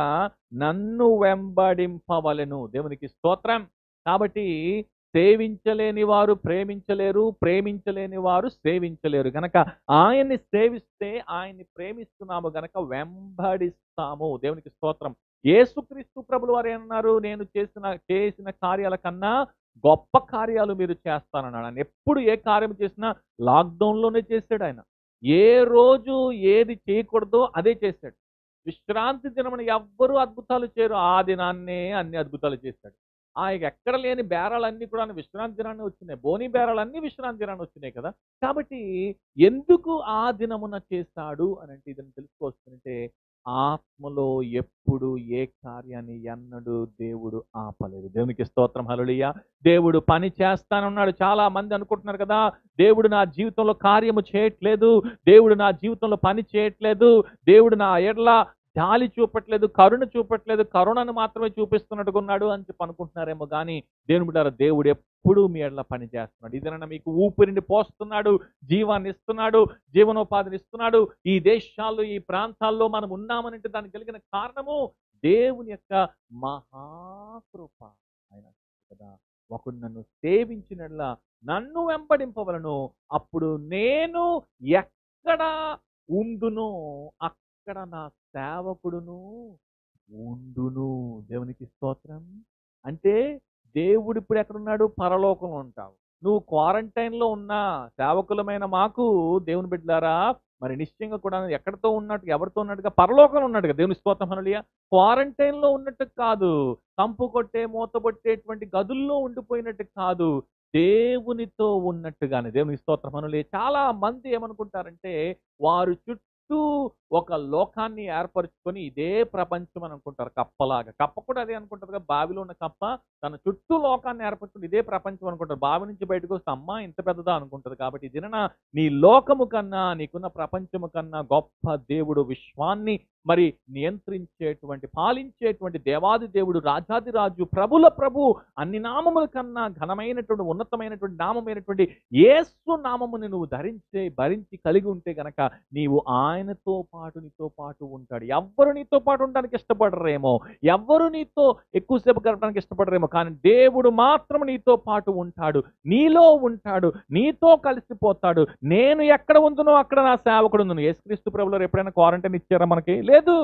నన్ను వెంబడింపవలెను. దేవునికి స్తోత్రం. కాబట్టి సేవించలేని వారు ప్రేమించలేరు, ప్రేమించలేని వారు సేవించలేరు. గనక ఆయన్ని సేవిస్తే ఆయన్ని ప్రేమిస్తున్నాము గనక వెంబడిస్తాము. దేవునికి స్తోత్రం. యేసుక్రీస్తు ప్రభులు వారు ఏమన్నారు? నేను చేసిన కార్యాల కన్నా గొప్ప కార్యాలు మీరు చేస్తానన్నాడు. ఆయన ఎప్పుడు ఏ కార్యం చేసినా లాక్‌డౌన్‌లోనే చేసాడు ఆయన. ఏ రోజు ఏది చేయకూడదో అదే చేశాడు. విశ్రాంతి దినమున ఎవ్వరూ అద్భుతాలు చేయరు. ఆ దినాన్నే అన్ని అద్భుతాలు చేశాడు. ఆయనకి ఎక్కడ లేని బేరాలన్నీ కూడా విశ్రాంతి దినాన్ని వచ్చినాయి. బోని బేరాలన్నీ విశ్రాంతి దినాన్ని వచ్చినాయి కదా! కాబట్టి ఎందుకు ఆ దినమున చేశాడు అనంటే ఇదని తెలుసుకోవచ్చునంటే ఆత్మలో ఎప్పుడు ఏ కార్యాన్ని ఎన్నడూ దేవుడు ఆపలేదు. దేవునికి స్తోత్రం హల్లెలూయా. దేవుడు పని చేస్తానన్నాడు. చాలా మంది అనుకుంటున్నారు కదా! దేవుడు నా జీవితంలో కార్యము చేయట్లేదు. దేవుడు నా జీవితంలో పని చేయట్లేదు. దేవుడు నా ఎడల జాలి చూపట్లేదు, కరుణ చూపట్లేదు, కరుణను మాత్రమే చూపిస్తున్నట్టుగా ఉన్నాడు అని చెప్పి అనుకుంటున్నారేమో కానీ దేవుని బిడ్డలారా దేవుడు ఎప్పుడూ మీ ఎడల పని చేస్తున్నాడు. ఇదనన్నా మీకు ఊపిరిని పోస్తున్నాడు, జీవాన్ని ఇస్తున్నాడు, జీవనోపాధిని ఇస్తున్నాడు. ఈ దేశాల్లో ఈ ప్రాంతాల్లో మనం ఉన్నామనంటే దానికి కలిగిన కారణము దేవుని యొక్క మహాకృప. ఆయన కదా ఒకడు నన్ను సేవించినట్లా నన్ను వెంబడింపవలను, అప్పుడు నేను ఎక్కడ ఉందునో అక్కడ నా సేవకుడును ఉండును. దేవునికి స్తోత్రం. అంటే దేవుడు ఇప్పుడు ఎక్కడున్నాడు? పరలోకంలో ఉంటావు. నువ్వు క్వారంటైన్‌లో ఉన్నా సేవకులమైన మాకు దేవుని బిడ్డలారా మరి నిశ్చయంగా కూడా ఎక్కడితో ఉన్నట్టు ఎవరితో ఉన్నట్టుగా పరలోకంలో ఉన్నాడుగా. దేవుని స్తోత్రం హల్లెలూయా. క్వారంటైన్‌లో ఉన్నట్టు కాదు. కంపు కొట్టే మూతబట్టేటువంటి గదుల్లో ఉండిపోయినట్టు కాదు. దేవునితో ఉన్నట్టుగానే. దేవునికి స్తోత్రం హల్లెలూయా. చాలా మంది ఏమనుకుంటారంటే వారు చుట్టూ ఒక లోకాన్ని ఏర్పరుచుకొని ఇదే ప్రపంచం అని అనుకుంటారు. కప్పలాగా. కప్ప కూడా అదే అనుకుంటారుగా. బావిలో ఉన్న కప్ప తన చుట్టూ లోకాన్ని ఏర్పరచుకుని ఇదే ప్రపంచం అనుకుంటారు. బావి నుంచి బయటకు వస్తే అమ్మా ఇంత పెద్దదా అనుకుంటది. కాబట్టి దినన నీ లోకము కన్నా నీకున్న ప్రపంచము కన్నా గొప్ప దేవుడు, విశ్వాన్ని మరి నియంత్రించేటువంటి పాలించేటువంటి దేవాది దేవుడు, రాజాది రాజు, ప్రభుల ప్రభు, అన్ని నామముల కన్నా ఘనమైనటువంటి ఉన్నతమైనటువంటి నామమైనటువంటి యేసు నామముని నువ్వు భరించి కలిగి ఉంటే గనక నీవు ఆయనతో పాటు నీతో పాటు ఉంటాడు. ఎవ్వరు నీతో పాటు ఉండడానికి ఇష్టపడరేమో, ఎవ్వరు నీతో ఎక్కువసేపు గడపడానికి ఇష్టపడరేమో, కానీ దేవుడు మాత్రం నీతో పాటు ఉంటాడు, నీలో ఉంటాడు, నీతో కలిసిపోతాడు. నేను ఎక్కడ ఉందునో అక్కడ నా సేవకుడు ఉందును. యేసుక్రీస్తు ప్రభువులు ఎప్పుడైనా క్వారంటైన్ ఇచ్చారా మనకి? లేదు.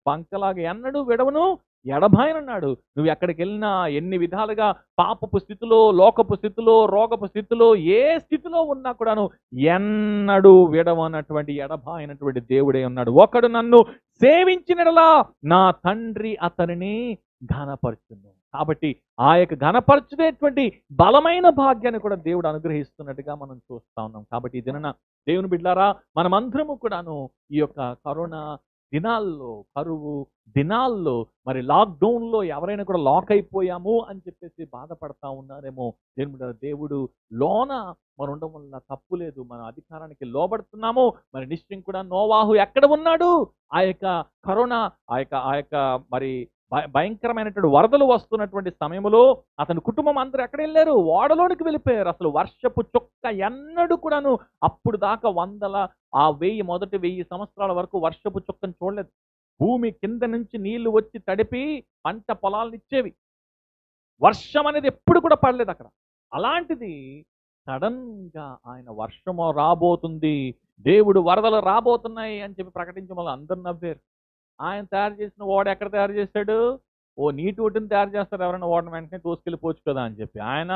పంకలాగా ఎన్నడూ విడవను ఎడబాయనన్నాడు. నువ్వు ఎక్కడికి వెళ్ళినా ఎన్ని విధాలుగా పాపపు స్థితిలో, లోకపు స్థితిలో, రోగపు స్థితిలో, ఏ స్థితిలో ఉన్నా కూడాను ఎన్నడూ విడవనటువంటి ఎడబాయనటువంటి దేవుడే ఉన్నాడు. ఒకడు నన్ను సేవించినలా నా తండ్రి అతనిని ఘనపరచును. కాబట్టి ఆ యొక్క ఘనపరచునేటువంటి బలమైన భాగ్యాన్ని కూడా దేవుడు అనుగ్రహిస్తున్నట్టుగా మనం చూస్తా ఉన్నాం. కాబట్టి ఈ దిన దేవుని బిడ్డలారా మనమందరము కూడాను ఈ యొక్క కరోనా దినాల్లో, కరువు దినాల్లో, మరి లాక్డౌన్లో ఎవరైనా కూడా లాక్ అయిపోయాము అని చెప్పేసి బాధపడతా ఉన్నారేమో. దేవుడు లోన మనం ఉండడం వల్ల తప్పు లేదు. మన అధికారానికి లోబడుతున్నాము. మరి నిశ్చయం కూడా నోవాహు ఎక్కడ ఉన్నాడు? ఆ యొక్క కరోనా ఆ యొక్క మరి భయంకరమైనటువంటి వరదలు వస్తున్నటువంటి సమయంలో అతని కుటుంబం అందరూ ఎక్కడ వెళ్ళారు? ఓడలోనికి వెళ్ళిపోయారు. అసలు వర్షపు చుక్క ఎన్నడూ కూడాను అప్పుడు దాకా 1000 మొదటి 1000 సంవత్సరాల వరకు వర్షపు చుక్కను చూడలేదు. భూమి కింద నుంచి నీళ్లు వచ్చి తడిపి పంట పొలాలను ఇచ్చేవి. వర్షం అనేది ఎప్పుడు కూడా పడలేదు అక్కడ. అలాంటిది సడన్ గా ఆయన వర్షము రాబోతుంది, దేవుడు వరదలు రాబోతున్నాయి అని చెప్పి ప్రకటించడం వల్ల అందరు నవ్వారు. ఆయన తయారు చేసిన ఓడ ఎక్కడ తయారు చేశాడు? ఓ నీటి ఒడ్డుని తయారు చేస్తారు, ఎవరైనా ఓడను వెంటనే తోసుకెళ్ళిపోవచ్చు కదా అని చెప్పి. ఆయన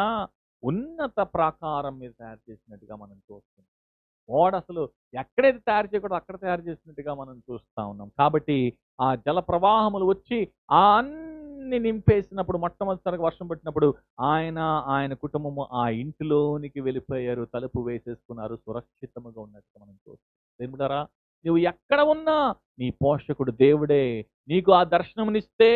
ఉన్నత ప్రాకారం మీద తయారు చేసినట్టుగా మనం చూస్తున్నాం. ఓడ అసలు ఎక్కడైతే తయారు చేయకూడదు అక్కడ తయారు చేసినట్టుగా మనం చూస్తా ఉన్నాం. కాబట్టి ఆ జల ప్రవాహములు వచ్చి ఆ అన్ని నింపేసినప్పుడు, మొట్టమొదటిసారిగా వర్షం పట్టినప్పుడు ఆయన కుటుంబము ఆ ఇంటిలోనికి వెళ్ళిపోయారు, తలుపు వేసేసుకున్నారు, సురక్షితముగా ఉన్నట్టుగా మనం చూస్తాం. దేవుడారా, నువ్వు ఎక్కడ ఉన్నా నీ పోషకుడు దేవుడే. నీకు ఆ దర్శనమునిస్తే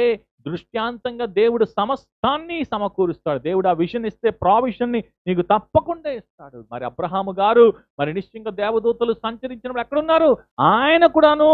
దృష్ట్యాంతంగా దేవుడు సమస్తాన్ని సమకూరుస్తాడు. దేవుడు ఆ విజన్ ఇస్తే ప్రావిజన్ని నీకు తప్పకుండా ఇస్తాడు. మరి అబ్రహాము గారు మరి నిశ్చయంగా దేవదూతలు సంచరించినప్పుడు ఎక్కడున్నారు? ఆయన కూడాను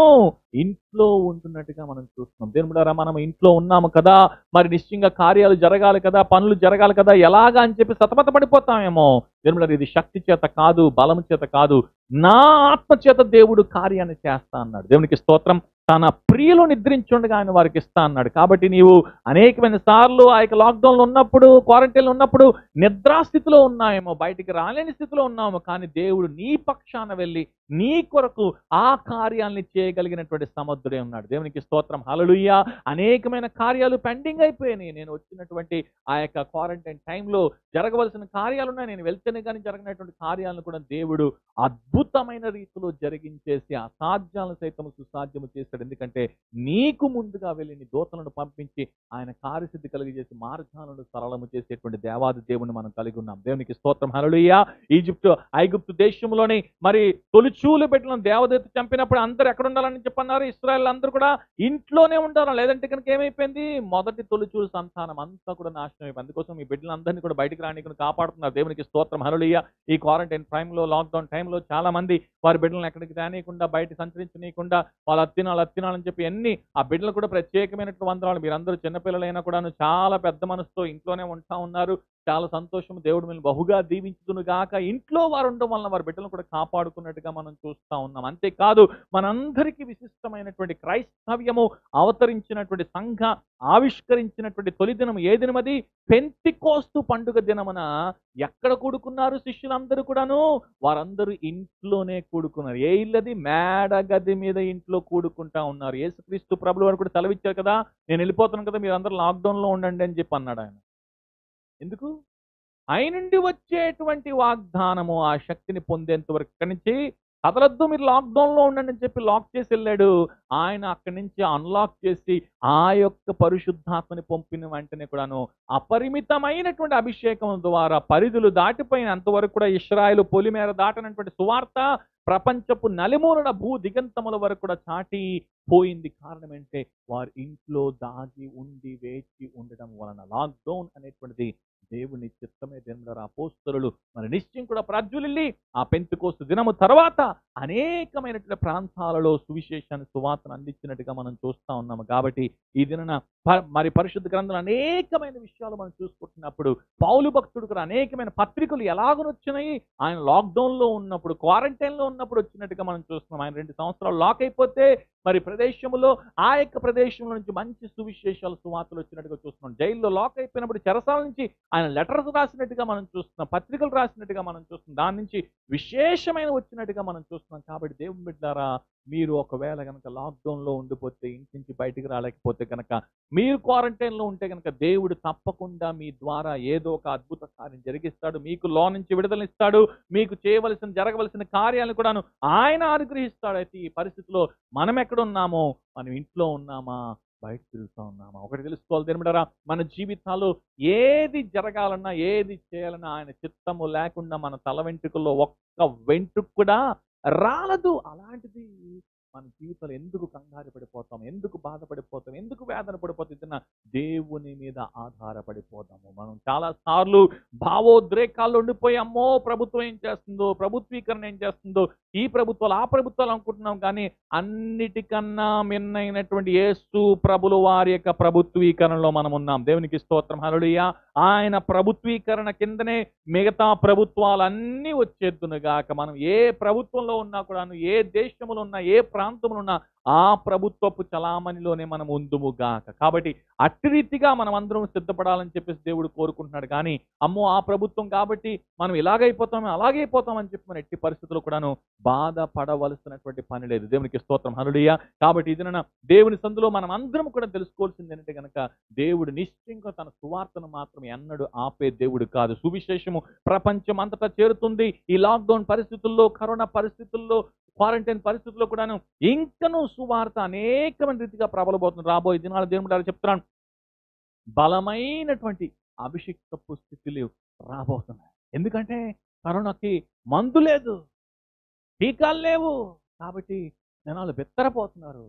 ఇంట్లో ఉంటున్నట్టుగా మనం చూస్తున్నాం. దేవుడారా, మనం ఇంట్లో ఉన్నాము కదా, మరి నిశ్చయంగా కార్యాలు జరగాలి కదా, పనులు జరగాలి కదా, ఎలాగా అని చెప్పి సతమత పడిపోతామేమో. దేవుడారా, ఇది శక్తి చేత కాదు, బలము చేత కాదు, నా ఆత్మ చేత దేవుడు కార్యాన్ని చేస్తా అన్నాడు. దేవునికి స్తోత్రం. తన ప్రియులు నిద్రించుండగా ఆయన వారికి ఇస్తా అన్నాడు. కాబట్టి నీవు అనేకమైన సార్లు ఆ యొక్క లాక్డౌన్లో ఉన్నప్పుడు, క్వారంటైన్లో ఉన్నప్పుడు నిద్రాస్థితిలో ఉన్నామేమో, బయటికి రాలేని స్థితిలో ఉన్నామేమో, కానీ దేవుడు నీ పక్షాన వెళ్ళి నీ కొరకు ఆ కార్యాలని చేయగలిగినటువంటి సమర్థుడే ఉన్నాడు. దేవునికి స్తోత్రం. హల్లెలూయా. అనేకమైన కార్యాలు పెండింగ్ అయిపోయినాయి. నేను వచ్చినటువంటి ఆ యొక్క క్వారంటైన్ టైంలో జరగవలసిన కార్యాలున్నాయి. నేను వెళ్తేనే కానీ జరగనటువంటి కార్యాలను కూడా దేవుడు అద్భుతమైన రీతిలో జరిగించేసి అసాధ్యాలను సైతం సుసాధ్యము చేస్తాడు. ఎందుకంటే నీకు ముందుగా వెళ్ళి నీ దూతలను పంపించి ఆయన కార్యసిద్ధి కలిగజేసి మార్గాలను సరళము చేసేటువంటి దేవాది దేవుని మనం కలిగి ఉన్నాం. దేవునికి స్తోత్రం. హల్లెలూయా. ఐగుప్తు దేశంలోని మరి తొలిచూలు బిడ్డలను దేవదూత చంపినప్పుడు అందరూ ఎక్కడ ఉండాలని చెప్పన్నారు? ఇశ్రాయేలు అందరూ కూడా ఇంట్లోనే ఉండాలి. లేదంటే కనుక ఏమైపోయింది? మొదటి తొలిచూలు సంతానం అంతా కూడా నాశనం అయిపోయింది. అందుకోసం ఈ బిడ్డలందరినీ కూడా బయటికి రానికుండా కాపాడుతున్నారు. దేవునికి స్తోత్రం. హల్లెలూయా. ఈ క్వారంటైన్ టైంలో, లాక్డౌన్ టైంలో చాలా మంది వారి బిడ్డలను ఎక్కడికి రానియకుండా, బయట సంచరించనీయకుండా, వాళ్ళు అత్తినాలని చెప్పి అన్ని ఆ బిడ్డలు కూడా ప్రత్యేకమైనటువంటి వందనాలు. మీరందరూ చిన్నపిల్లలైనా కూడాను చాలా పెద్ద మనసుతో ఇంట్లోనే ఉంటా ఉన్నారు. చాలా సంతోషం. దేవుడు మీరు బహుగా దీవించుదును గాక. ఇంట్లో వారు ఉండడం వలన వారి బిడ్డలను కూడా కాపాడుకున్నట్టుగా మనం చూస్తా ఉన్నాం. అంతేకాదు, మనందరికీ విశిష్టమైనటువంటి క్రైస్తవ్యము అవతరించినటువంటి సంఘ ఆవిష్కరించినటువంటి తొలి దినం ఏ దినమది? పెంతెకోస్తు పండుగ దినమున ఎక్కడ కూడుకున్నారు శిష్యులందరూ కూడాను? వారందరూ ఇంట్లోనే కూడుకున్నారు. ఏ ఇల్లది? మేడ గది మీద ఇంట్లో కూడుకుంటా ఉన్నారు. యేసుక్రీస్తు ప్రభువు వారు కూడా సెలవిచ్చారు కదా, నేను వెళ్ళిపోతున్నాను కదా, మీరు అందరూ లాక్డౌన్లో ఉండండి అని చెప్పి అన్నాడు ఆయన. ఎందుకు? ఆయన నుండి వచ్చేటువంటి వాగ్దానము ఆ శక్తిని పొందేంత వరకు ఇక్కడి నుంచి కదలొద్దు, మీరు లాక్డౌన్లో ఉండండి అని చెప్పి లాక్ చేసి వెళ్ళాడు. ఆయన అక్కడి నుంచి అన్లాక్ చేసి ఆ యొక్క పరిశుద్ధాత్మని పంపిన వెంటనే కూడాను అపరిమితమైనటువంటి అభిషేకం ద్వారా పరిధులు దాటిపోయినంత వరకు కూడా ఇశ్రాయేలు పొలిమేర దాటనటువంటి సువార్త ప్రపంచపు నలుమూలన భూ దిగంతముల వరకు కూడా చాటి పోయింది. కారణం ఏంటంటే వారి ఇంట్లో దాగి ఉండి వేచి ఉండడం వలన. లాక్డౌన్ అనేటువంటిది దేవుని చిత్తమే. దేవుని అపోస్తలులు మరి నిశ్చయం కూడా ప్రజ్వలిల్లి ఆ పెంతెకోస్తు దినము తర్వాత అనేకమైనటువంటి ప్రాంతాలలో సువిశేషాన్ని, సువార్తను అందించినట్టుగా మనం చూస్తా ఉన్నాము. కాబట్టి ఈ దిన మరి పరిశుద్ధ గ్రంథంలో అనేకమైన విషయాలు మనం చూసుకుంటున్నప్పుడు పౌలు భక్తుడు కూడా అనేకమైన పత్రికలు ఎలాగనొచ్చినాయి? ఆయన లాక్డౌన్లో ఉన్నప్పుడు, క్వారంటైన్లో ఉన్నప్పుడు వచ్చినట్టుగా మనం చూస్తున్నాం. ఆయన 2 సంవత్సరాలు లాక్ అయిపోతే మరి ప్రదేశంలో ఆ యొక్క ప్రదేశంలో నుంచి మంచి సువిశేషాలు, సువార్తలు వచ్చినట్టుగా చూస్తున్నాం. జైల్లో లాక్ అయిపోయినప్పుడు చెరసాల నుంచి ఆయన లెటర్స్ రాసినట్టుగా మనం చూస్తున్నాం, పత్రికలు రాసినట్టుగా మనం చూస్తున్నాం, దాని నుంచి విశేషమైన వచ్చినట్టుగా మనం చూస్తున్నాం. కాబట్టి దేవుని బిడ్డలారా, మీరు ఒకవేళ కనుక లాక్డౌన్లో ఉండిపోతే, ఇంటి నుంచి బయటికి రాలేకపోతే కనుక, మీరు క్వారంటైన్లో ఉంటే కనుక దేవుడు తప్పకుండా మీ ద్వారా ఏదో ఒక అద్భుత కార్యం జరిగిస్తాడు. మీకు లో నుంచి విడుదలనిస్తాడు. మీకు చేయవలసిన, జరగవలసిన కార్యాలను కూడాను ఆయన అనుగ్రహిస్తాడు. అయితే ఈ పరిస్థితిలో మనం ఎక్కడ ఉన్నామో? మనం ఇంట్లో ఉన్నామా, బయట తిరుగుతూ ఉన్నామా? ఒకటి తెలుసుకోవాలి దేవుడారా, మన జీవితాల్లో ఏది జరగాలన్నా, ఏది చేయాలన్నా ఆయన చిత్తము లేకుండా మన తల వెంట్రుకల్లో ఒక్క వెంట్రుక కూడా రాలదు. అలాంటిది మన జీవితంలో ఎందుకు కంగారు పడిపోతాం, ఎందుకు బాధపడిపోతాం, ఎందుకు వేదన పడిపోతుంది? దేవుని మీద ఆధారపడిపోతాము. మనం చాలా సార్లు భావోద్రేకాల్లో ఉండిపోయి, అమ్మో ప్రభుత్వం ఏం చేస్తుందో, ప్రభుత్వీకరణ ఏం చేస్తుందో, ఈ ప్రభుత్వాలు ఆ ప్రభుత్వాలు అనుకుంటున్నాం. కానీ అన్నిటికన్నా మిన్నైనటువంటి యేసు ప్రభుల వారి యొక్క ప్రభుత్వీకరణలో మనం ఉన్నాం. దేవునికి స్తోత్రం. హల్లెలూయా. ఆయన ప్రభుత్వీకరణ కిందనే మిగతా ప్రభుత్వాలన్నీ వచ్చేద్దునుగాక. మనం ఏ ప్రభుత్వంలో ఉన్నా కూడాను, ఏ దేశంలో ఉన్నా, ఏ ప్రాంతంలో ఉన్నా ఆ ప్రభుత్వపు చలామణిలోనే మనం ఉందుముగాక. కాబట్టి అట్టి రీతిగా మనం అందరం సిద్ధపడాలని చెప్పేసి దేవుడు కోరుకుంటున్నాడు. కానీ అమ్మో ఆ ప్రభుత్వం కాబట్టి మనం ఇలాగైపోతాం అలాగైపోతాం అని చెప్పి మన ఎట్టి పరిస్థితుల్లో కూడాను బాధపడవలసినటువంటి పని లేదు. దేవునికి స్తోత్రం, హల్లెలూయా. కాబట్టి ఇది దేవుని సందులో మనం అందరం కూడా తెలుసుకోవాల్సింది ఏంటంటే కనుక దేవుడు నిశ్చయంగా తన సువార్తను మాత్రం ఎన్నడూ ఆపే దేవుడు కాదు. సువిశేషము ప్రపంచం అంతటా చేరుతుంది. ఈ లాక్డౌన్ పరిస్థితుల్లో, కరోనా పరిస్థితుల్లో, క్వారంటైన్ పరిస్థితుల్లో కూడాను ఇంకనూ సువార్త అనేకమైన రీతిగా ప్రబలబోతుంది. రాబోయే దినాల దేవుడు చెప్తున్నాను, బలమైనటువంటి అభిషిక్తపు స్థితులు రాబోతున్నాయి. ఎందుకంటే కరోనాకి మందు లేదు, టీకాలు లేవు. కాబట్టి జనాలు బెత్తరపోతున్నారు.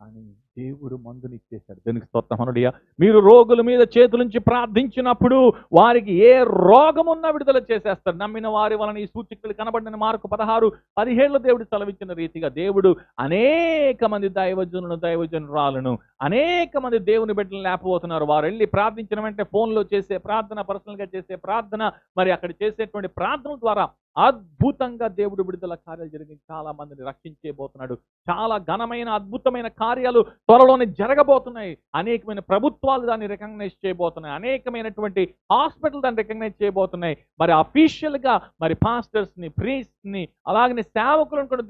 కానీ దేవుడు మందునిచ్చేశాడు. దేవునికి స్తోత్రం, హల్లెలూయా. మీరు రోగుల మీద చేతులుంచి ప్రార్థించినప్పుడు వారికి ఏ రోగమున్నా విడుదల చేసేస్తారు. నమ్మిన వారి వలన ఈ సూచకులు కనబడిన మార్కు 16:17 దేవుడు సెలవిచ్చిన రీతిగా దేవుడు అనేక మంది దైవజనురాలను అనేక మంది దేవుని బిడ్డలను లేపబోతున్నారు. వారు వెళ్ళి ప్రార్థించిన వెంటనే ఫోన్లో చేసే ప్రార్థన, పర్సనల్గా చేసే ప్రార్థన, మరి అక్కడ చేసేటువంటి ప్రార్థనల ద్వారా అద్భుతంగా దేవుడు విడుదల కార్యాలు జరిగి చాలా మందిని రక్షించేబోతున్నాడు. చాలా ఘనమైన అద్భుతమైన కార్యాలు త్వరలోనే జరగబోతున్నాయి. అనేకమైన ప్రభుత్వాలు దాన్ని రికగ్నైజ్ చేయబోతున్నాయి. అనేకమైనటువంటి హాస్పిటల్ దాన్ని రికగ్నైజ్ చేయబోతున్నాయి. మరి అఫీషియల్ గా మరి పాస్టర్స్ ని, ప్రీస్ట్ ని, అలాగనే సేవకులను కూడా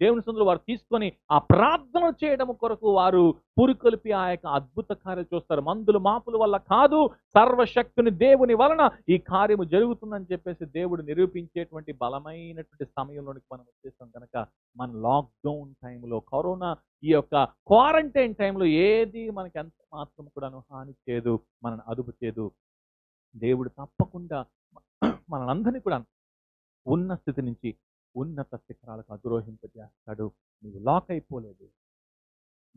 దేవుని సందులో వారు తీసుకొని ఆ ప్రార్థన చేయడం కొరకు వారు పురుకొలిపి ఆ యొక్క అద్భుత కార్యాలు చూస్తారు. మందులు మాపుల వల్ల కాదు, సర్వశక్తుని దేవుని వలన ఈ కార్యము జరుగుతుందని చెప్పేసి దేవుడు నిరూపించేటువంటి బలమైనటువంటి సమయంలోనికి మనం వచ్చేస్తాం. కనుక మన లాక్డౌన్ టైంలో, కరోనా ఈ యొక్క క్వారంటైన్ టైంలో ఏది మనకి ఎంత మాత్రం కూడా హాని చేయదు, మనని అదుపు చేయదు. దేవుడు తప్పకుండా మనందరినీ కూడా ఉన్న స్థితి నుంచి ఉన్నత శిఖరాలకు అధిరోహింపజేస్తాడు. నువ్వు లాక్ అయిపోలేదు,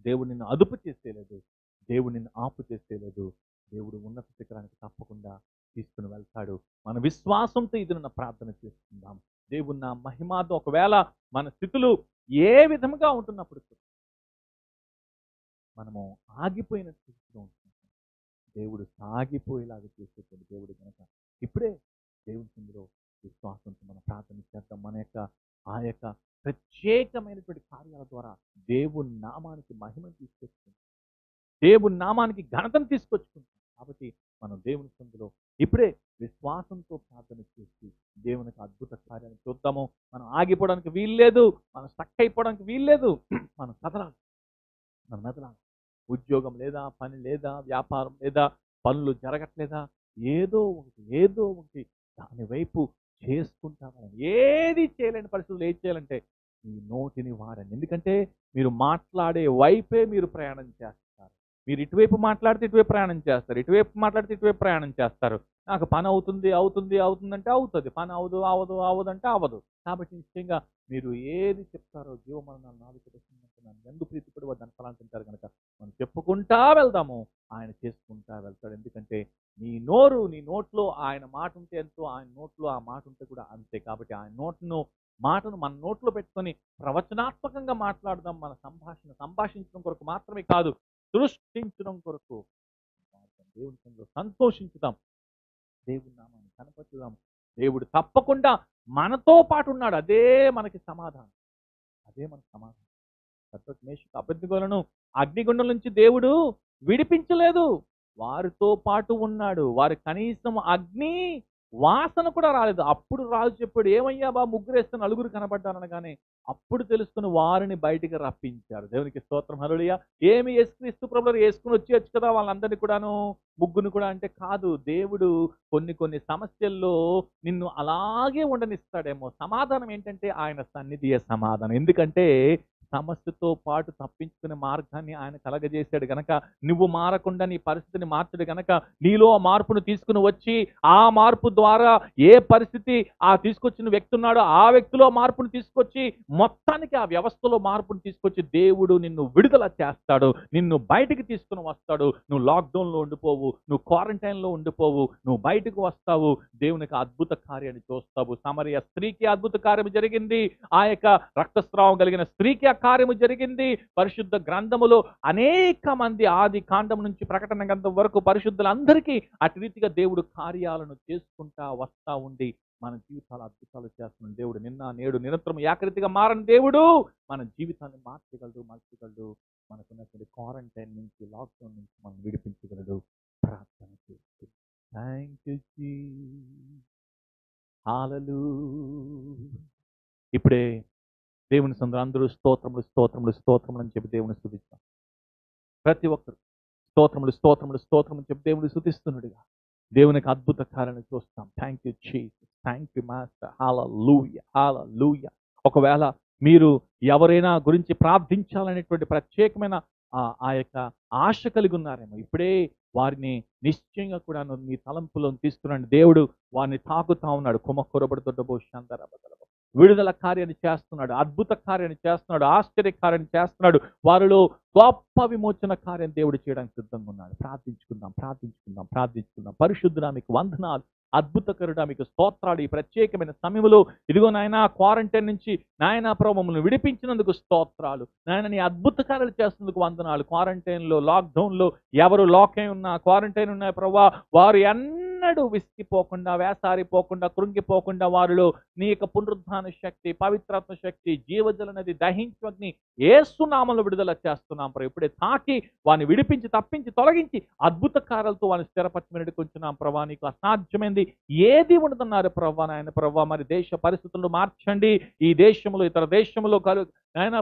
దేవుడు నిన్ను అదుపు చేసేలేదు, దేవుడు నిన్ను ఆపు చేసేలేదు. దేవుడు ఉన్నత శిఖరానికి తప్పకుండా తీసుకుని వెళ్తాడు. మన విశ్వాసంతో ఇది ప్రార్థన చేసుకుందాం. దేవుడు నా మహిమాతో ఒకవేళ మన స్థితులు ఏ విధముగా ఉంటున్నప్పుడు మనము ఆగిపోయిన స్థితిలో ఉంటున్నాం, దేవుడు సాగిపోయేలాగా చేసేటువంటి దేవుడు కనుక ఇప్పుడే దేవుని సందులో విశ్వాసంతో మనం ప్రార్థన చేద్దాం. మన యొక్క ఆ యొక్క ప్రత్యేకమైనటువంటి కార్యాల ద్వారా దేవుని నామానికి మహిమను తీసుకొచ్చుకుంటాం, దేవుని నామానికి ఘనతను తీసుకొచ్చుకుంటాం. కాబట్టి మనం దేవుని సందులో ఇప్పుడే విశ్వాసంతో ప్రార్థన చేసి దేవునికి అద్భుత కార్యాన్ని చూద్దాము. మనం ఆగిపోవడానికి వీల్లేదు, మనం స్టక్ అయిపోవడానికి వీల్లేదు. మనం కదలాలి, మనం మెదలాలి. ఉద్యోగం లేదా, పని లేదా, వ్యాపారం లేదా, పనులు జరగట్లేదా, ఏదో ఒకటి దాని వైపు చేసుకుంటామని. ఏది చేయలేని పరిస్థితులు ఏది చేయాలంటే ఈ నోటిని వాడండి. ఎందుకంటే మీరు మాట్లాడే వైపే మీరు ప్రయాణం చేస్తారు. మీరు ఇటువైపు మాట్లాడితే ఇటువైపు ప్రయాణం చేస్తారు, ఇటువైపు మాట్లాడితే ఇటువైపు ప్రయాణం చేస్తారు. నాకు పని అవుతుందంటే అవుతుంది, పని అవదంటే అవ్వదు. కాబట్టి నిశ్చయంగా మీరు ఏది చెప్తారో జీవమరణాలు నాలుగు నన్ను ఎందుకు ప్రీతిపడి దాన్ని ఫలాన్ని తింటారు కనుక మనం చెప్పుకుంటా వెళ్దాము, ఆయన చేసుకుంటా వెళ్తాడు. ఎందుకంటే నీ నోట్లో ఆయన మాట ఉంటే ఎంతో, ఆయన నోట్లో ఆ మాట ఉంటే కూడా అంతే. కాబట్టి ఆయన మాటను మన నోట్లో పెట్టుకొని ప్రవచనాత్మకంగా మాట్లాడదాం. మన సంభాషించడం కొరకు మాత్రమే కాదు, సృష్టించడం కొరకు దేవుని సందులో సంతోషించుదాం, దేవుని నామాన్ని కనపరుచుదాం. దేవుడు తప్పకుండా మనతో పాటు ఉన్నాడు. అదే మనకి సమాధానం. మేషకు అబేద్నెగోలను అగ్నిగుండం నుంచి దేవుడు విడిపించలేదు, వారితో పాటు ఉన్నాడు. వారి కనీసం అగ్ని వాసన కూడా రాలేదు. అప్పుడు రాజు చెప్పాడు, ఏమయ్యా బా ముగ్గురేస్తే నలుగురు కనబడ్డారనగానే అప్పుడు తెలుసుకుని వారిని బయటికి రప్పించారు. దేవునికి స్తోత్రం, హల్లెలూయా. ఏమి యేసుక్రీస్తు ప్రభువులు వేసుకుని వచ్చేయచ్చు కదా వాళ్ళందరినీ కూడాను, ముగ్గురు కూడా అంటే కాదు. దేవుడు కొన్ని సమస్యల్లో నిన్ను అలాగే ఉండనిస్తాడేమో. సమాధానం ఏంటంటే ఆయన సన్నిధియే సమాధానం. ఎందుకంటే సమస్యతో పాటు తప్పించుకునే మార్గాన్ని ఆయన కలగజేశాడు గనక, నువ్వు మారకుండా నీ పరిస్థితిని మార్చడు గనక, నీలో ఆ మార్పును తీసుకుని వచ్చి ఆ మార్పు ద్వారా ఏ పరిస్థితి ఆ తీసుకొచ్చిన వ్యక్తి ఉన్నాడో ఆ వ్యక్తిలో మార్పును తీసుకొచ్చి మొత్తానికి ఆ వ్యవస్థలో మార్పును తీసుకొచ్చి దేవుడు నిన్ను విడుదల చేస్తాడు, నిన్ను బయటికి తీసుకుని వస్తాడు. నువ్వు లాక్డౌన్లో ఉండిపోవు, నువ్వు క్వారంటైన్లో ఉండిపోవు, నువ్వు బయటకు వస్తావు, దేవునికి అద్భుత కార్యాన్ని చూస్తావు. సమరయ స్త్రీకి అద్భుత కార్యం జరిగింది. ఆ యొక్క రక్తస్రావం కలిగిన స్త్రీకి కార్యము జరిగింది. పరిశుద్ధ గ్రంథములో అనేక మంది ఆది కాండం నుంచి ప్రకటన గ్రంథం వరకు పరిశుద్ధులందరికీ అటు రీతిగా దేవుడు కార్యాలను చేసుకుంటా వస్తా ఉండి మన జీవితాలు అద్భుతాలు చేస్తున్న దేవుడు నిన్న నేడు నిరంతరం ఏకరీతిగా మారని దేవుడు మన జీవితాన్ని మార్చగలడు. మనకున్నటువంటి క్వారంటైన్ నుంచి, లాక్డౌన్ నుంచి మనం విడిపించగలడు. ప్రార్థన చేస్తూ థ్యాంక్ యూ జీసస్, హల్లెలూయా. ఇప్పుడే దేవుని సందర్భంలో అందరూ స్తోత్రములు అని చెప్పి దేవుని స్తుతిస్తాం. ప్రతి ఒక్కరు స్తోత్రములు అని చెప్పి దేవుని స్తుతిస్తున్నాడుగా దేవునికి అద్భుత కార్యాలను చూస్తాం. Thank you Jesus, thank you master, hallelujah. ఒకవేళ మీరు ఎవరైనా గురించి ప్రార్థించాలనేటువంటి ప్రత్యేకమైన ఆ యొక్క ఆశ కలిగి ఉన్నారేమో, ఇప్పుడే వారిని నిశ్చయంగా కూడా మీ తలంపులో తీసుకురండి. దేవుడు వారిని తాకుతా ఉన్నాడు. కుమక్కురబడుతుండబో శాంతరబదలబో విడుదల కార్యాన్ని చేస్తున్నాడు, అద్భుత కార్యాన్ని చేస్తున్నాడు, ఆశ్చర్య కార్యాన్ని చేస్తున్నాడు. వారిలో గొప్ప విమోచన కార్యం దేవుడు చేయడానికి సిద్ధంగా ఉన్నాడు. ప్రార్థించుకుందాం. పరిశుద్ధుడా మీకు వందనాలు, అద్భుతకరుడా మీకు స్తోత్రాలు. ఈ ప్రత్యేకమైన సమయంలో ఇదిగో నాయన క్వారంటైన్ నుంచి నాయన ప్రభు మమ్మల్ని విడిపించినందుకు స్తోత్రాలు. నాయన నీ అద్భుత కార్యాలు చేస్తున్నందుకు వందనాలు. క్వారంటైన్లో, లాక్డౌన్లో ఎవరు లాక్ అయి ఉన్నా, క్వారంటైన్ ఉన్నాయి ప్రభా, వారు ఎన్నడూ విసిగిపోకుండా, వేసారిపోకుండా, కృంగిపోకుండా వారిలో నీ యొక్క పునరుద్ధాన శక్తి, పవిత్రాత్మ శక్తి, జీవజల నది దహించి యేసు నామములో విడుదల చేస్తున్నాం ప్రభు. ఇప్పుడే తాకి వారిని విడిపించి, తప్పించి, తొలగించి అద్భుత కార్యాలతో వారిని స్థిరపరచమని కొంచున్నాం ప్రభా. నీకు అసాధ్యమైంది ఏది ఉండదన్నారు ప్రభా. నాయన ప్రభా, మరి దేశ పరిస్థితులను మార్చండి. ఈ దేశంలో, ఇతర దేశంలో నాయన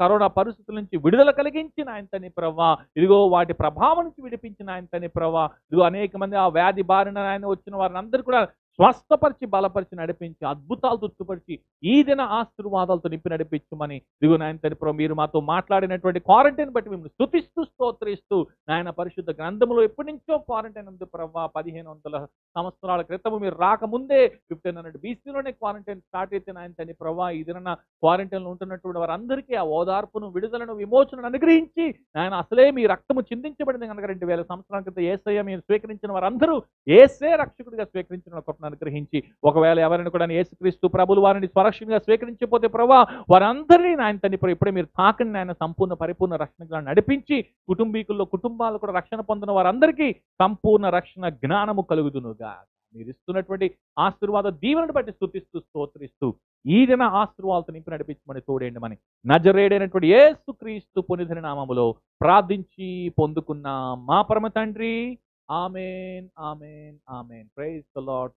కరోనా పరిస్థితుల నుంచి విడుదల కలిగించిన ఆయన తని ప్రభా. ఇదిగో వాటి ప్రభావం నుంచి విడిపించిన ఆయన తని ప్రభా. ఇదిగో అనేక మంది ఆ వ్యాధి బారిన ఆయన వచ్చిన వారిని అందరూ కూడా స్వస్థపరిచి, బలపరిచి, నడిపించి, అద్భుతాలు తుట్టుపరిచి, ఈ దిన ఆశీర్వాదాలతో నింపి నడిపించమని ఇదిగో నాయన తండ్రి ప్రభు మీరు మాతో మాట్లాడినటువంటి క్వారంటైన్ బట్టి మిమ్మల్ని స్తుతిస్తూ స్తోత్రిస్తూ నాయన పరిశుద్ధ గ్రంథంలో ఎప్పటి నుంచో క్వారంటైన్ ఉంది ప్రభా. 1500 సంవత్సరాల క్రితం మీరు రాకముందే 1500 BC-లోనే క్వారంటైన్ స్టార్ట్ అయితే నాయన తండ్రి ప్రభా, ఈ దిన క్వారంటైన్లో ఉంటున్నటువంటి వారందరికీ ఆ ఓదార్పును, విడుదలను, విమోచనను అనుగ్రహించి నాయన అసలే మీ రక్తము చిందించబడింది కనుక 2000 సంవత్సరాల క్రితం యేసయ్య మీరు స్వీకరించిన వారందరూ యేసే రక్షకుడిగా స్వీకరించిన అనుగ్రహించి, ఒకవేళ ఎవరైనా కూడా యేసుక్రీస్తు ప్రభులు వారిని స్వరక్షణగా స్వీకరించకపోతే ప్రభా, వారందరినీ నాయన తండ్రి ఇప్పుడే మీరు తాకండి నాయన, సంపూర్ణ పరిపూర్ణ రక్షణ నడిపించి కుటుంబాలు కూడా రక్షణ పొందిన వారందరికీ సంపూర్ణ రక్షణ జ్ఞానము కలుగుదునుగా. మీరు ఇస్తున్నటువంటి ఆశీర్వాద దీవెనను బట్టి స్తుతిస్తూ స్తోత్రిస్తూ ఈ దిన ఆశీర్వాదాలతో నింపి నడిపించమని తోడేయండి మని నజరేడైనటువంటి యేసుక్రీస్తు పునిధని నామములో ప్రార్థించి పొందుకున్న మా పరమ తండ్రి. ఆమేన్. Praise the lord.